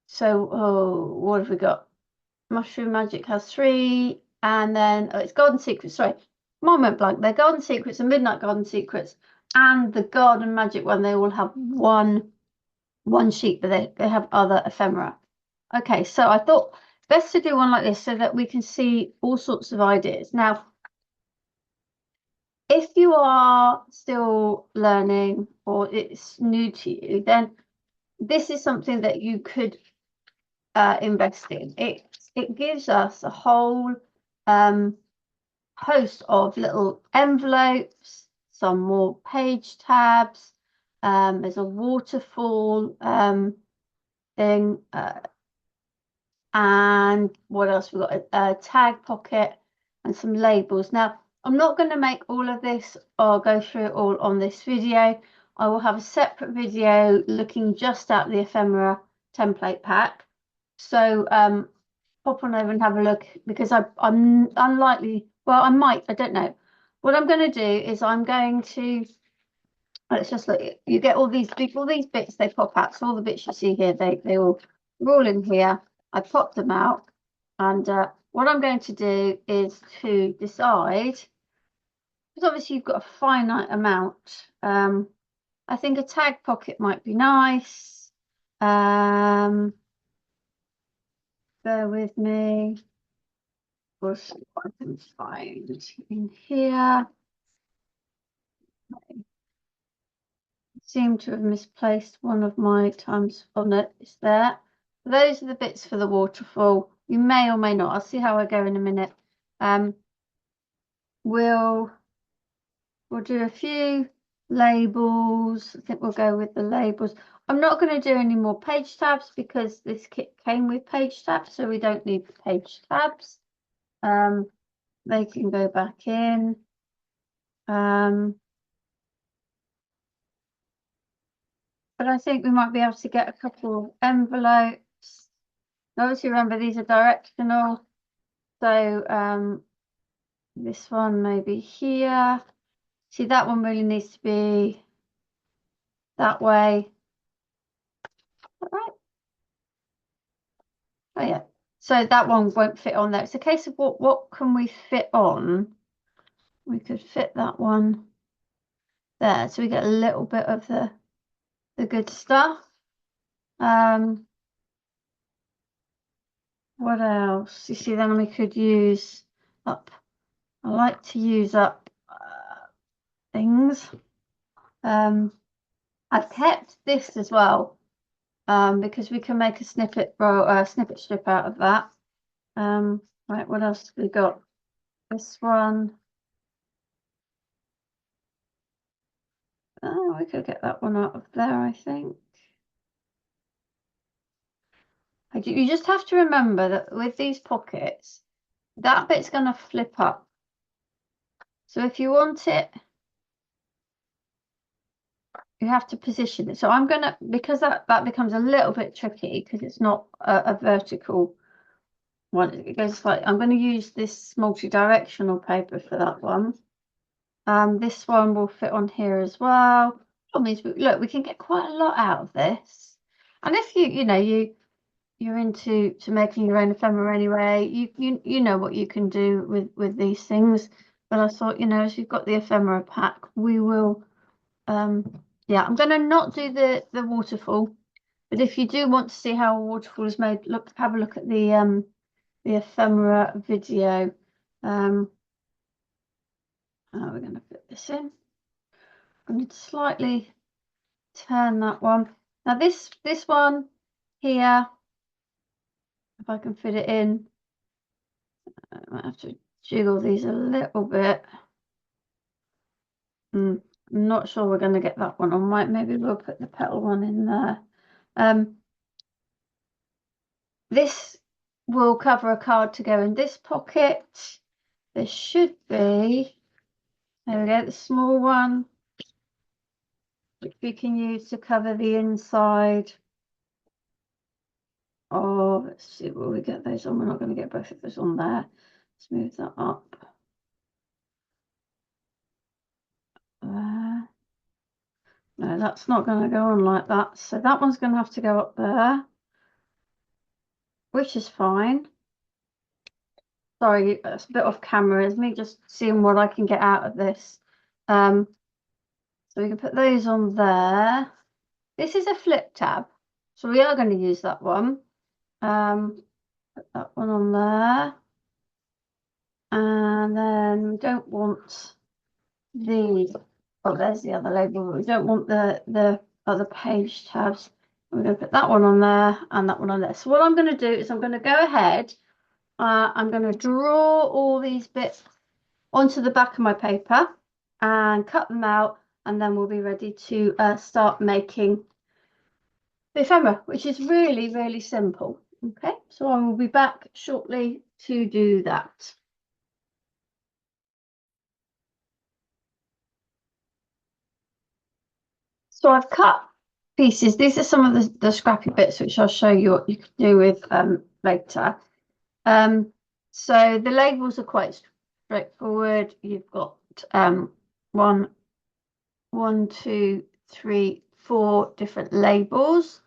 So what have we got? Mushroom Magic has 3, and then it's Garden Secrets. Sorry, mine went blank. They're Garden Secrets and Midnight Garden Secrets, and the Garden Magic one. They all have one sheet, but they have other ephemera. Okay, so I thought best to do one like this so that we can see all sorts of ideas. Now, if you are still learning or it's new to you, then this is something that you could invest in. It gives us a whole host of little envelopes, some more page tabs. There's a waterfall thing, and what else? We've got a tag pocket and some labels. Now, I'm not going to make all of this or go through it all on this video. I will have a separate video looking just at the ephemera template pack. So pop on over and have a look, because I'm unlikely, well, I might, I don't know. What I'm going to do is I'm going to, let's just look, you get all these bits, they pop out. So all the bits you see here, they all roll in here. I pop them out, and what I'm going to do is to decide, because obviously you've got a finite amount. I think a tag pocket might be nice. Bear with me. We'll see what I can find in here. I seem to have misplaced one of my times on it. It's there. Those are the bits for the waterfall. You may or may not. I'll see how I go in a minute. We'll do a few labels. I think we'll go with the labels. I'm not going to do any more page tabs because this kit came with page tabs, so we don't need the page tabs. They can go back in. But I think we might be able to get a couple of envelopes. Obviously, remember, these are directional. So this one maybe here. See, that one really needs to be that way. All right. Oh yeah. So that one won't fit on there. It's a case of what can we fit on? We could fit that one there. So we get a little bit of the good stuff. What else? You see, then we could use up. I like to use up things. I've kept this as well, because we can make a snippet strip out of that. Right, what else have we got? This one. Oh, we could get that one out of there, I think. You just have to remember that with these pockets, that bit's going to flip up. So if you want it, you have to position it. So I'm going to, because that becomes a little bit tricky because it's not a vertical one. It goes like, I'm going to use this multi-directional paper for that one. This one will fit on here as well. That means look, we can get quite a lot out of this. And if you're into making your own ephemera anyway, you know what you can do with these things. But I thought, as you've got the ephemera pack, we will yeah, I'm going to not do the waterfall, but if you do want to see how a waterfall is made, have a look at the ephemera video. We're going to put this in. I'm going to slightly turn that one. Now this one here, if I can fit it in. I might have to jiggle these a little bit. I'm not sure we're going to get that one on. Maybe we'll put the petal one in there. This will cover a card to go in this pocket. There should be, there we go, the small one, which we can use to cover the inside. Oh, let's see, will we get those on? We're not going to get both of those on there. Let's move that up. There. No, that's not going to go on like that. So that one's going to have to go up there, which is fine. Sorry, that's a bit off camera. It's me just seeing what I can get out of this. So we can put those on there. This is a flip tab, so we are going to use that one. Put that one on there. And then we don't want the, oh, there's the other label. We don't want the other page tabs. We're going to put that one on there and that one on there. So what I'm going to do is I'm going to go ahead. I'm going to draw all these bits onto the back of my paper and cut them out, and then we'll be ready to start making the ephemera, which is really, really simple. Okay, so I will be back shortly to do that. So I've cut pieces. These are some of the scrappy bits which I'll show you what you can do with later. So the labels are quite straightforward. You've got one, two, three, four different labels.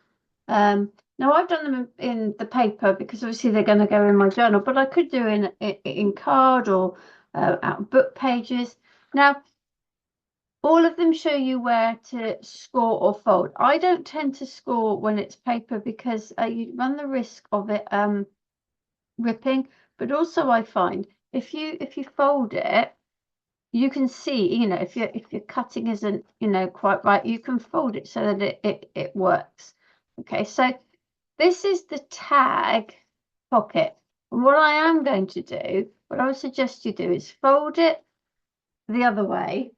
Now I've done them in the paper because obviously they're going to go in my journal, but I could do in card or out book pages. Now all of them show you where to score or fold. I don't tend to score when it's paper because you run the risk of it ripping, but also I find if you fold it, you can see, you know, if your cutting isn't, you know, quite right, you can fold it so that it works. Okay, so this is the tag pocket. And what I am going to do, what I would suggest you do is fold it the other way.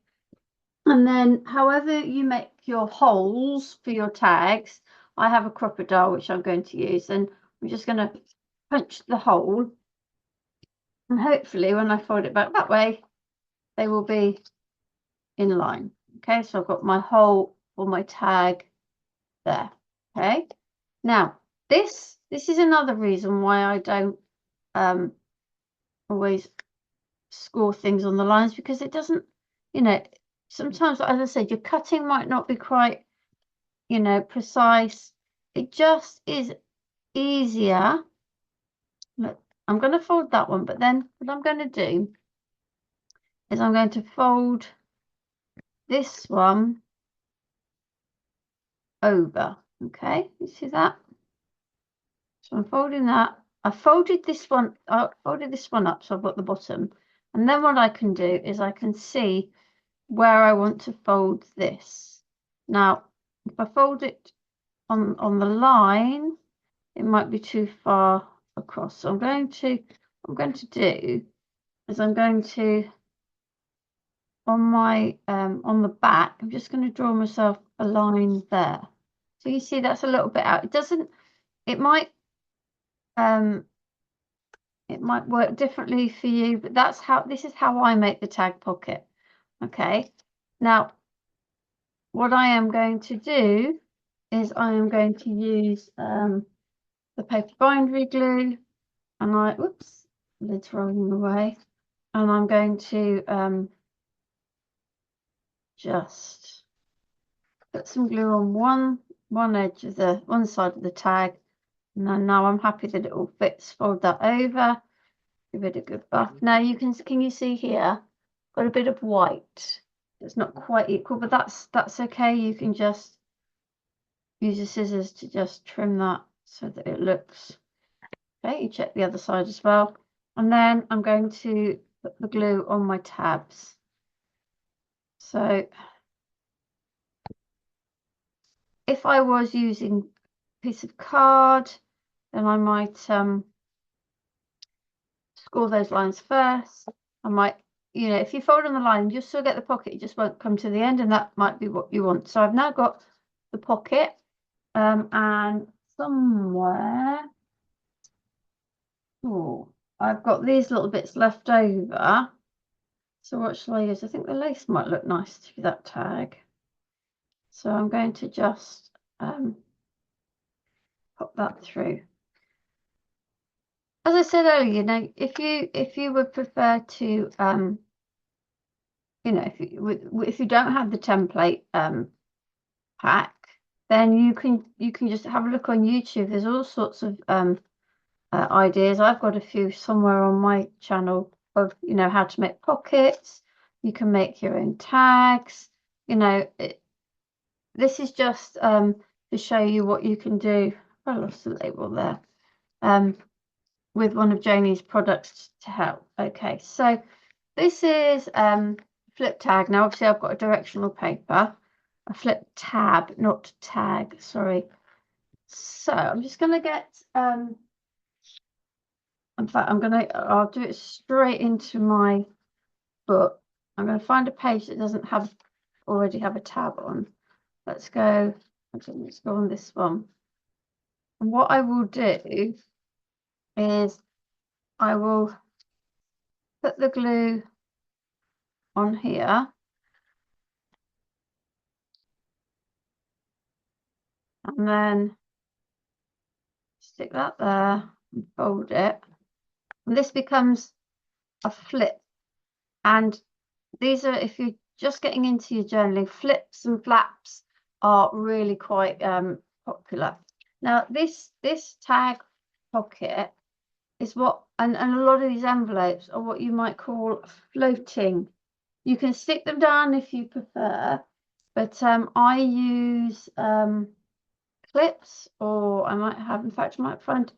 And then however you make your holes for your tags, I have a crocodile, which I'm going to use. And I'm just going to punch the hole. And hopefully when I fold it back that way, they will be in line. Okay, so I've got my hole for my tag there. Okay, now this is another reason why I don't always score things on the lines, because it doesn't, you know, sometimes, as I said, your cutting might not be quite, you know, precise. It just is easier. Look, I'm going to fold that one, but then what I'm going to do is I'm going to fold this one over. Okay, you see that? So I'm folding that. I folded this one up, so I've got the bottom. And then what I can do is I can see where I want to fold this. Now, if I fold it on the line, it might be too far across. So what I'm going to do is I'm going to, on the back, I'm just going to draw myself a line there. So you see that's a little bit out. It might work differently for you, but this is how I make the tag pocket. Okay, now what I am going to do is I am going to use the paper bindery glue, and whoops, lid's rolling away, and I'm going to just put some glue on one edge of one side of the tag, and then now I'm happy that it all fits. Fold that over, give it a good buff. Now can you see here, got a bit of white. It's not quite equal, but that's okay. You can just use the scissors to just trim that so that it looks okay. You check the other side as well, and then I'm going to put the glue on my tabs. So if I was using a piece of card, then I might score those lines first. I might, you know, if you fold on the line, you'll still get the pocket, it just won't come to the end, and that might be what you want. So I've now got the pocket, and somewhere, oh, I've got these little bits left over. So what shall I use? I think the lace might look nice to that tag. So I'm going to just pop that through. As I said earlier, you know, if you would prefer to, you know, if you don't have the template pack, then you can just have a look on YouTube. There's all sorts of ideas. I've got a few somewhere on my channel of, you know, how to make pockets. You can make your own tags. You know, this is just to show you what you can do. I lost the label there. With one of Janie's products to help. Okay, so this is flip tag. Now, obviously, I've got a directional paper, a flip tab, not tag. Sorry. So I'm just going to get. In fact, I'll do it straight into my book. I'm going to find a page that doesn't already have a tab on. Let's go on this one. And what I will do is I will put the glue on here. And then stick that there and fold it. And this becomes a flip. And these are, if you're just getting into your journaling, flips and flaps are really quite popular. Now, this tag pocket is what, and a lot of these envelopes are what you might call floating. You can stick them down if you prefer, but I use clips, or I might have, in fact, I might find,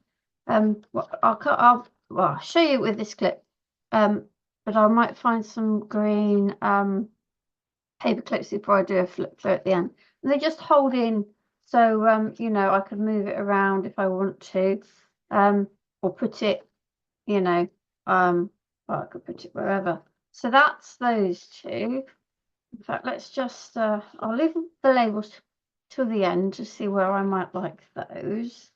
I'll show you with this clip, but I might find some green paper clips before I do a flip through at the end. And they just hold in, so you know, I could move it around if I want to, or put it, you know, well, I could put it wherever. So that's those two. In fact, let's just I'll leave the labels till the end to see where I might like those.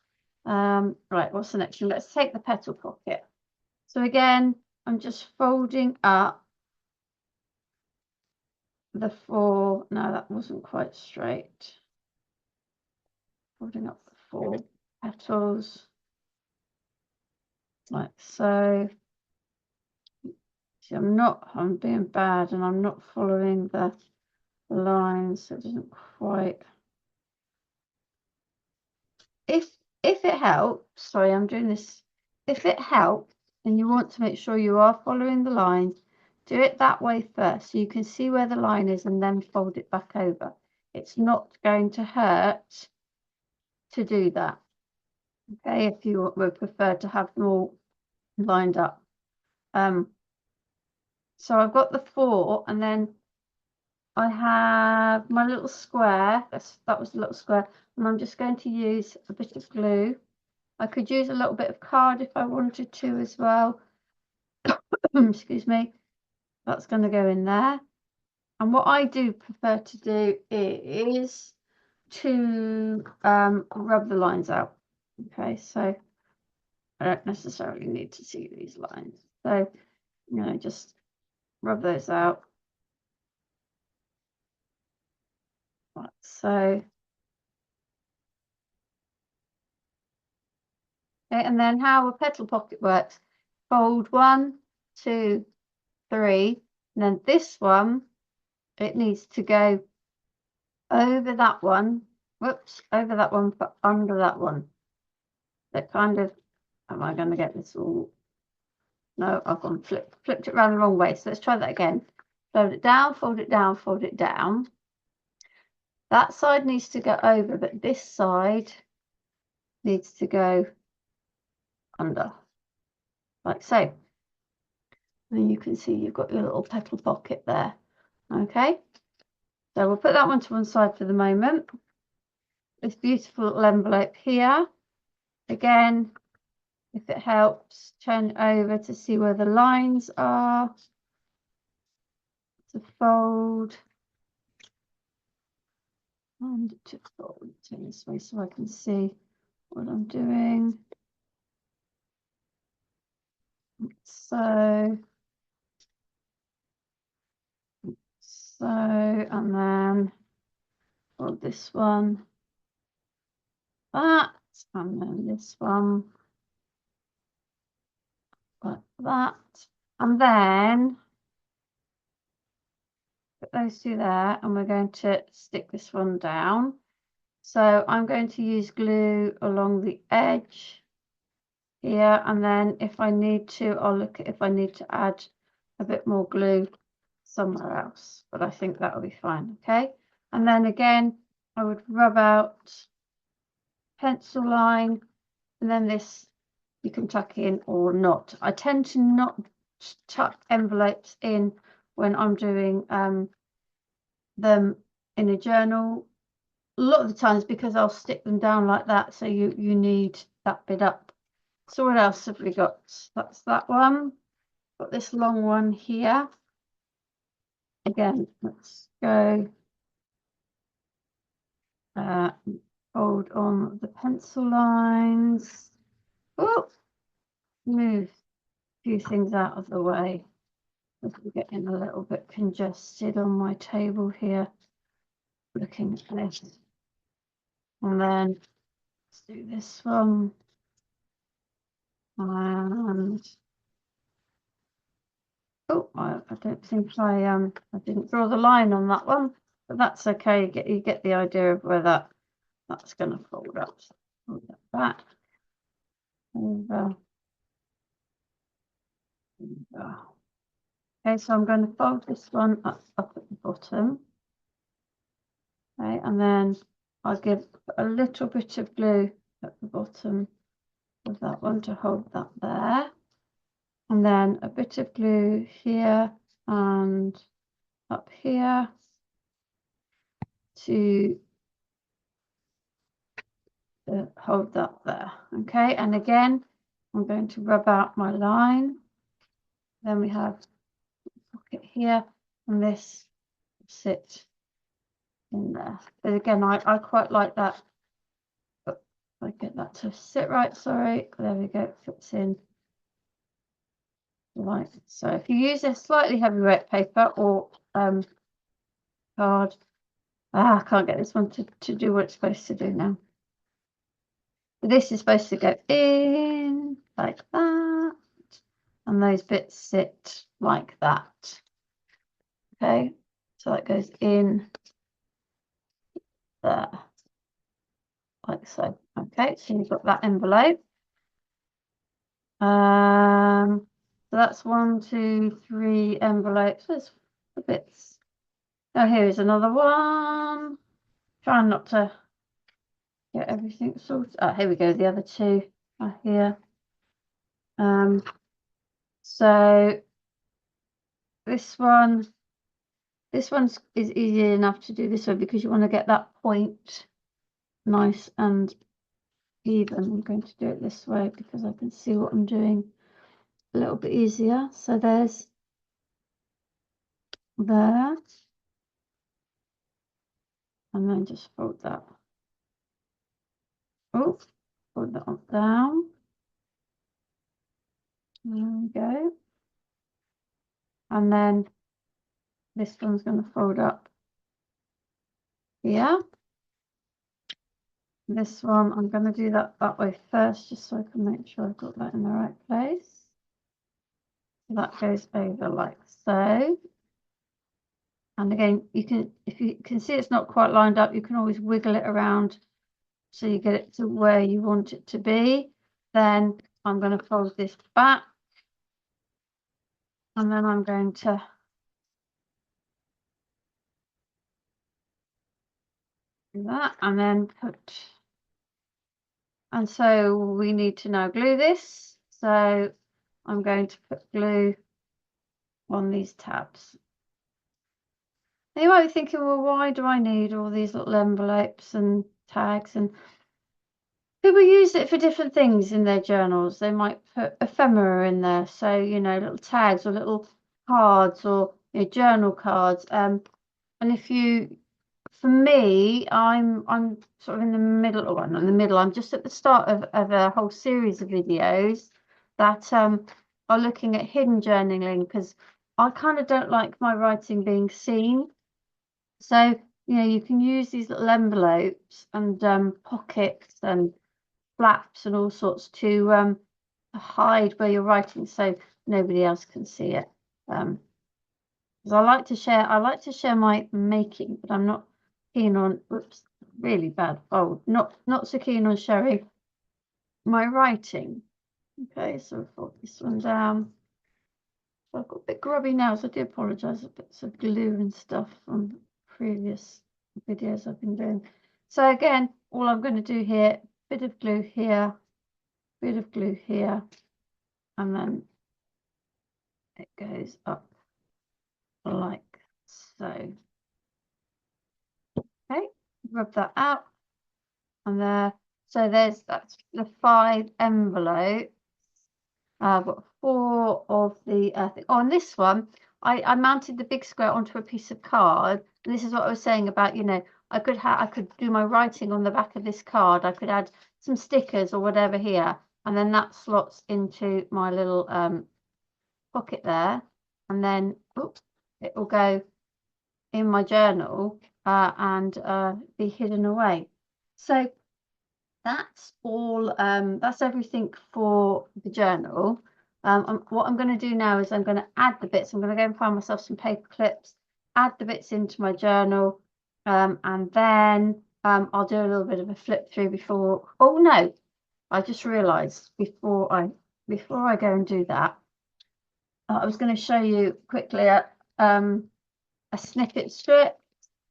Right, what's the next one? Let's take the petal pocket. So again, I'm just folding up the four. No, that wasn't quite straight. Folding up the four petals like so. See, I'm being bad, and I'm not following the lines, so it doesn't quite. If it helps, sorry, I'm doing this. If it helps and you want to make sure you are following the lines, do it that way first, so you can see where the line is, and then fold it back over. It's not going to hurt to do that. Okay, if you would prefer to have them all lined up. So I've got the four, and then I have my little square. That was the little square, and I'm just going to use a bit of glue. I could use a little bit of card if I wanted to as well. Excuse me. That's going to go in there. And what I do prefer to do is to rub the lines out. Okay, so I don't necessarily need to see these lines. So, you know, just rub those out. Right, so, okay, and then how a petal pocket works. Fold 1, 2, 3, and then this one, it needs to go over that one, whoops, over that one, but under that one. That kind of, am I going to get this all? No, I've gone flipped it around the wrong way. So let's try that again. Fold it down, fold it down, fold it down. That side needs to go over, but this side needs to go under, like so. And you can see you've got your little petal pocket there. Okay, so we'll put that one to one side for the moment. This beautiful little envelope here. again, if it helps, turn it over to see where the lines are to fold. And to fold, turn this way so I can see what I'm doing. So, and then fold this one, that, and then this one, like that. And then put those two there, and we're going to stick this one down. So I'm going to use glue along the edge here, and then if I need to, I'll look at if I need to add a bit more glue somewhere else, but I think that will be fine. Okay, and then again I would rub out pencil line, and then this you can tuck in or not. I tend to not tuck envelopes in when I'm doing them in a journal a lot of the times, because I'll stick them down like that, so you need that bit up. So what else have we got? That's that one. Got this long one here. Again, let's go hold on the pencil lines. Oh, move a few things out of the way. I'm getting a little bit congested on my table here, looking at this. And then let's do this one. And oh, I don't think I didn't draw the line on that one, but that's okay. You get the idea of where that's going to fold up. So fold that back over. Okay, so I'm going to fold this one up at the bottom. Okay, and then I'll give a little bit of glue at the bottom of that one to hold that there. And then a bit of glue here and up here to hold that there. Okay, and again, I'm going to rub out my line. Then we have a pocket here, and this will sit in there. But again, I quite like that. But I get that to sit right, sorry. There we go, it fits in. Right, so if you use a slightly heavyweight paper or card, I can't get this one to do what it's supposed to do now. This is supposed to go in like that, and those bits sit like that. Okay, so that goes in there, like so. Okay, so you've got that envelope. So that's 1, 2, 3 envelopes. There's the bits. Oh, here's another one. Trying not to get everything sorted. Oh, here we go. The other two are here. So this one is easy enough to do this way because you want to get that point nice and even. I'm going to do it this way because I can see what I'm doing a little bit easier. So there's there, and then just fold that. Oh, fold that one down. There we go. And then this one's going to fold up here. This one, I'm going to do that way first, just so I can make sure I've got that in the right place. So that goes over like so. And again, you can, if you can see it's not quite lined up, you can always wiggle it around so you get it to where you want it to be. Then I'm going to fold this back, and then I'm going to do that, and then put, and so we need to now glue this. So I'm going to put glue on these tabs. Now you might be thinking, well, why do I need all these little envelopes and tags? And People use it for different things in their journals. They might put ephemera in there, so you know, little tags or little cards or journal cards. And if you, for me, I'm sort of in the middle, or not in the middle. I'm just at the start of a whole series of videos that are looking at hidden journaling, because I kind of don't like my writing being seen. So you can use these little envelopes and pockets and flaps and all sorts to hide where you're writing, so nobody else can see it. Because I like to share my making, but I'm not keen on, oops, really bad fold, not so keen on sharing my writing. Okay, so I'll fold this one down. So I've got a bit grubby now, so I do apologise. Bits of glue and stuff from previous videos I've been doing. So again, all I'm going to do here, bit of glue here, bit of glue here, and then it goes up like so. Okay, rub that out, and there. So that's the 5 envelopes. I've got 4 of the thing. Oh, and this one, I mounted the big square onto a piece of card. And this is what I was saying about, I could do my writing on the back of this card. I could add some stickers or whatever here, and then that slots into my little pocket there, and then oops, it will go in my journal and be hidden away. So that's all. That's everything for the journal. What I'm going to do now is I'm going to add the bits. I'm going to go and find myself some paper clips, add the bits into my journal, and then I'll do a little bit of a flip through before. Oh no, I just realised before I go and do that, I was going to show you quickly a snippet strip.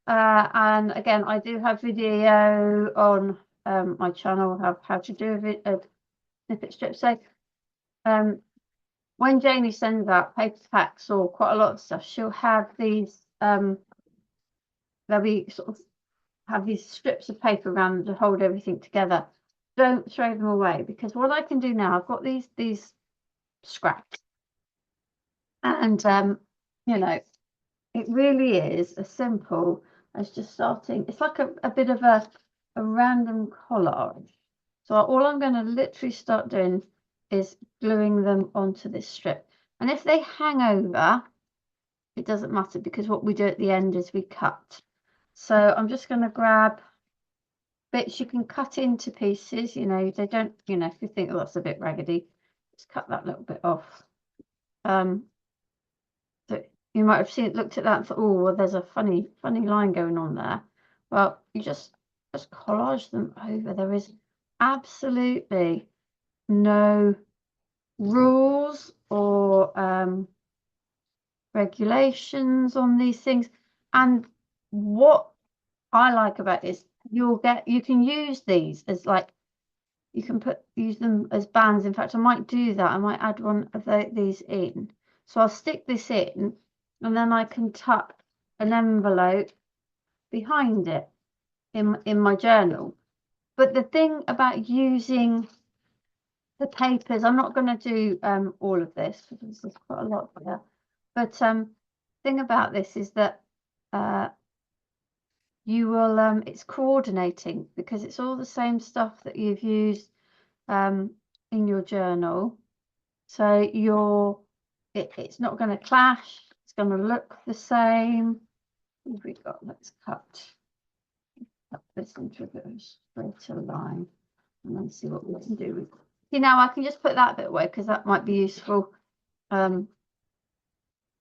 And again, I do have video on my channel of how to do a snippet strip. So when Janie sends out paper packs or quite a lot of stuff, she'll have these they'll be sort of have these strips of paper around to hold everything together. Don't throw them away, because what I can do now, I've got these scraps, and it really is as simple as just starting. It's like a bit of a random collage. So all I'm going to literally start doing is gluing them onto this strip. And if they hang over, it doesn't matter, because what we do at the end is we cut. So I'm just going to grab bits you can cut into pieces. They don't, if you think, oh, that's a bit raggedy, just cut that little bit off. So you might have looked at that and thought, oh, well, there's a funny line going on there. Well, you just collage them over. There is absolutely no rules or regulations on these things. And what I like about it is you can use these as you can use them as bands. In fact, I might do that. I might add one of these in. So I'll stick this in, and then I can tuck an envelope behind it in my journal. But the thing about using the papers, I'm not going to do all of this, because there's quite a lot there. But thing about this is that you will it's coordinating, because it's all the same stuff that you've used in your journal. So it's not going to clash. It's going to look the same. What have we got? Let's cut this into a bit of a straighter line, and then see what we can do with. See, now I can just put that bit away, because that might be useful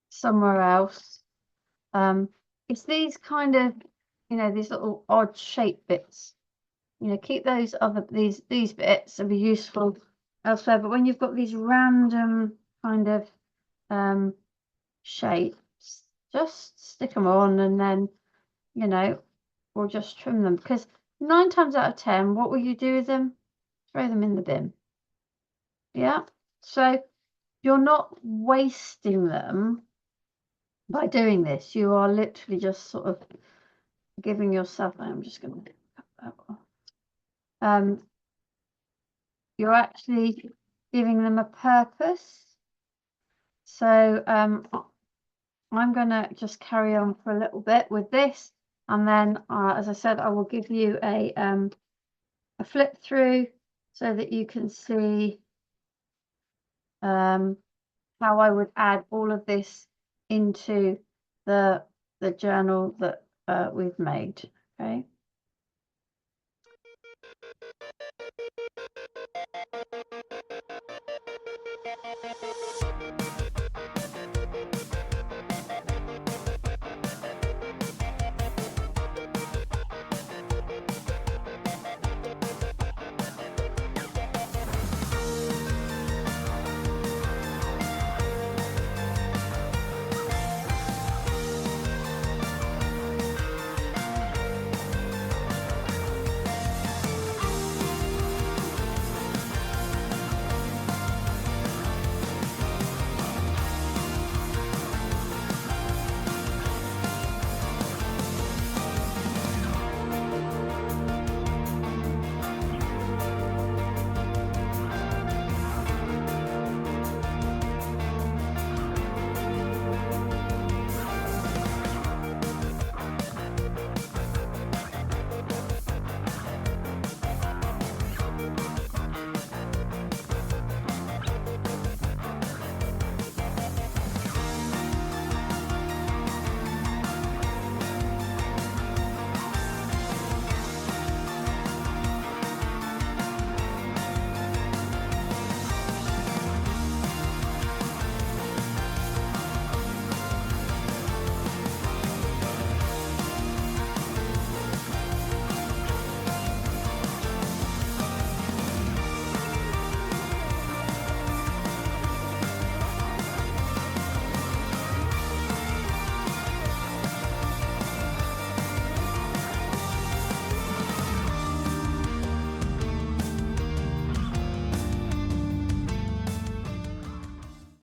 somewhere else. It's these kind of, these little odd shaped bits. Keep those these bits will be useful elsewhere. But when you've got these random kind of shapes, just stick them on, and then or just trim them, because 9 times out of 10, what will you do with them? Throw them in the bin. Yeah, so you're not wasting them by doing this. You are literally just sort of giving yourself, I'm just going to cut that off. you're actually giving them a purpose. So I'm going to just carry on for a little bit with this, and then as I said, I will give you a flip through so that you can see how I would add all of this into the journal that we've made. Okay.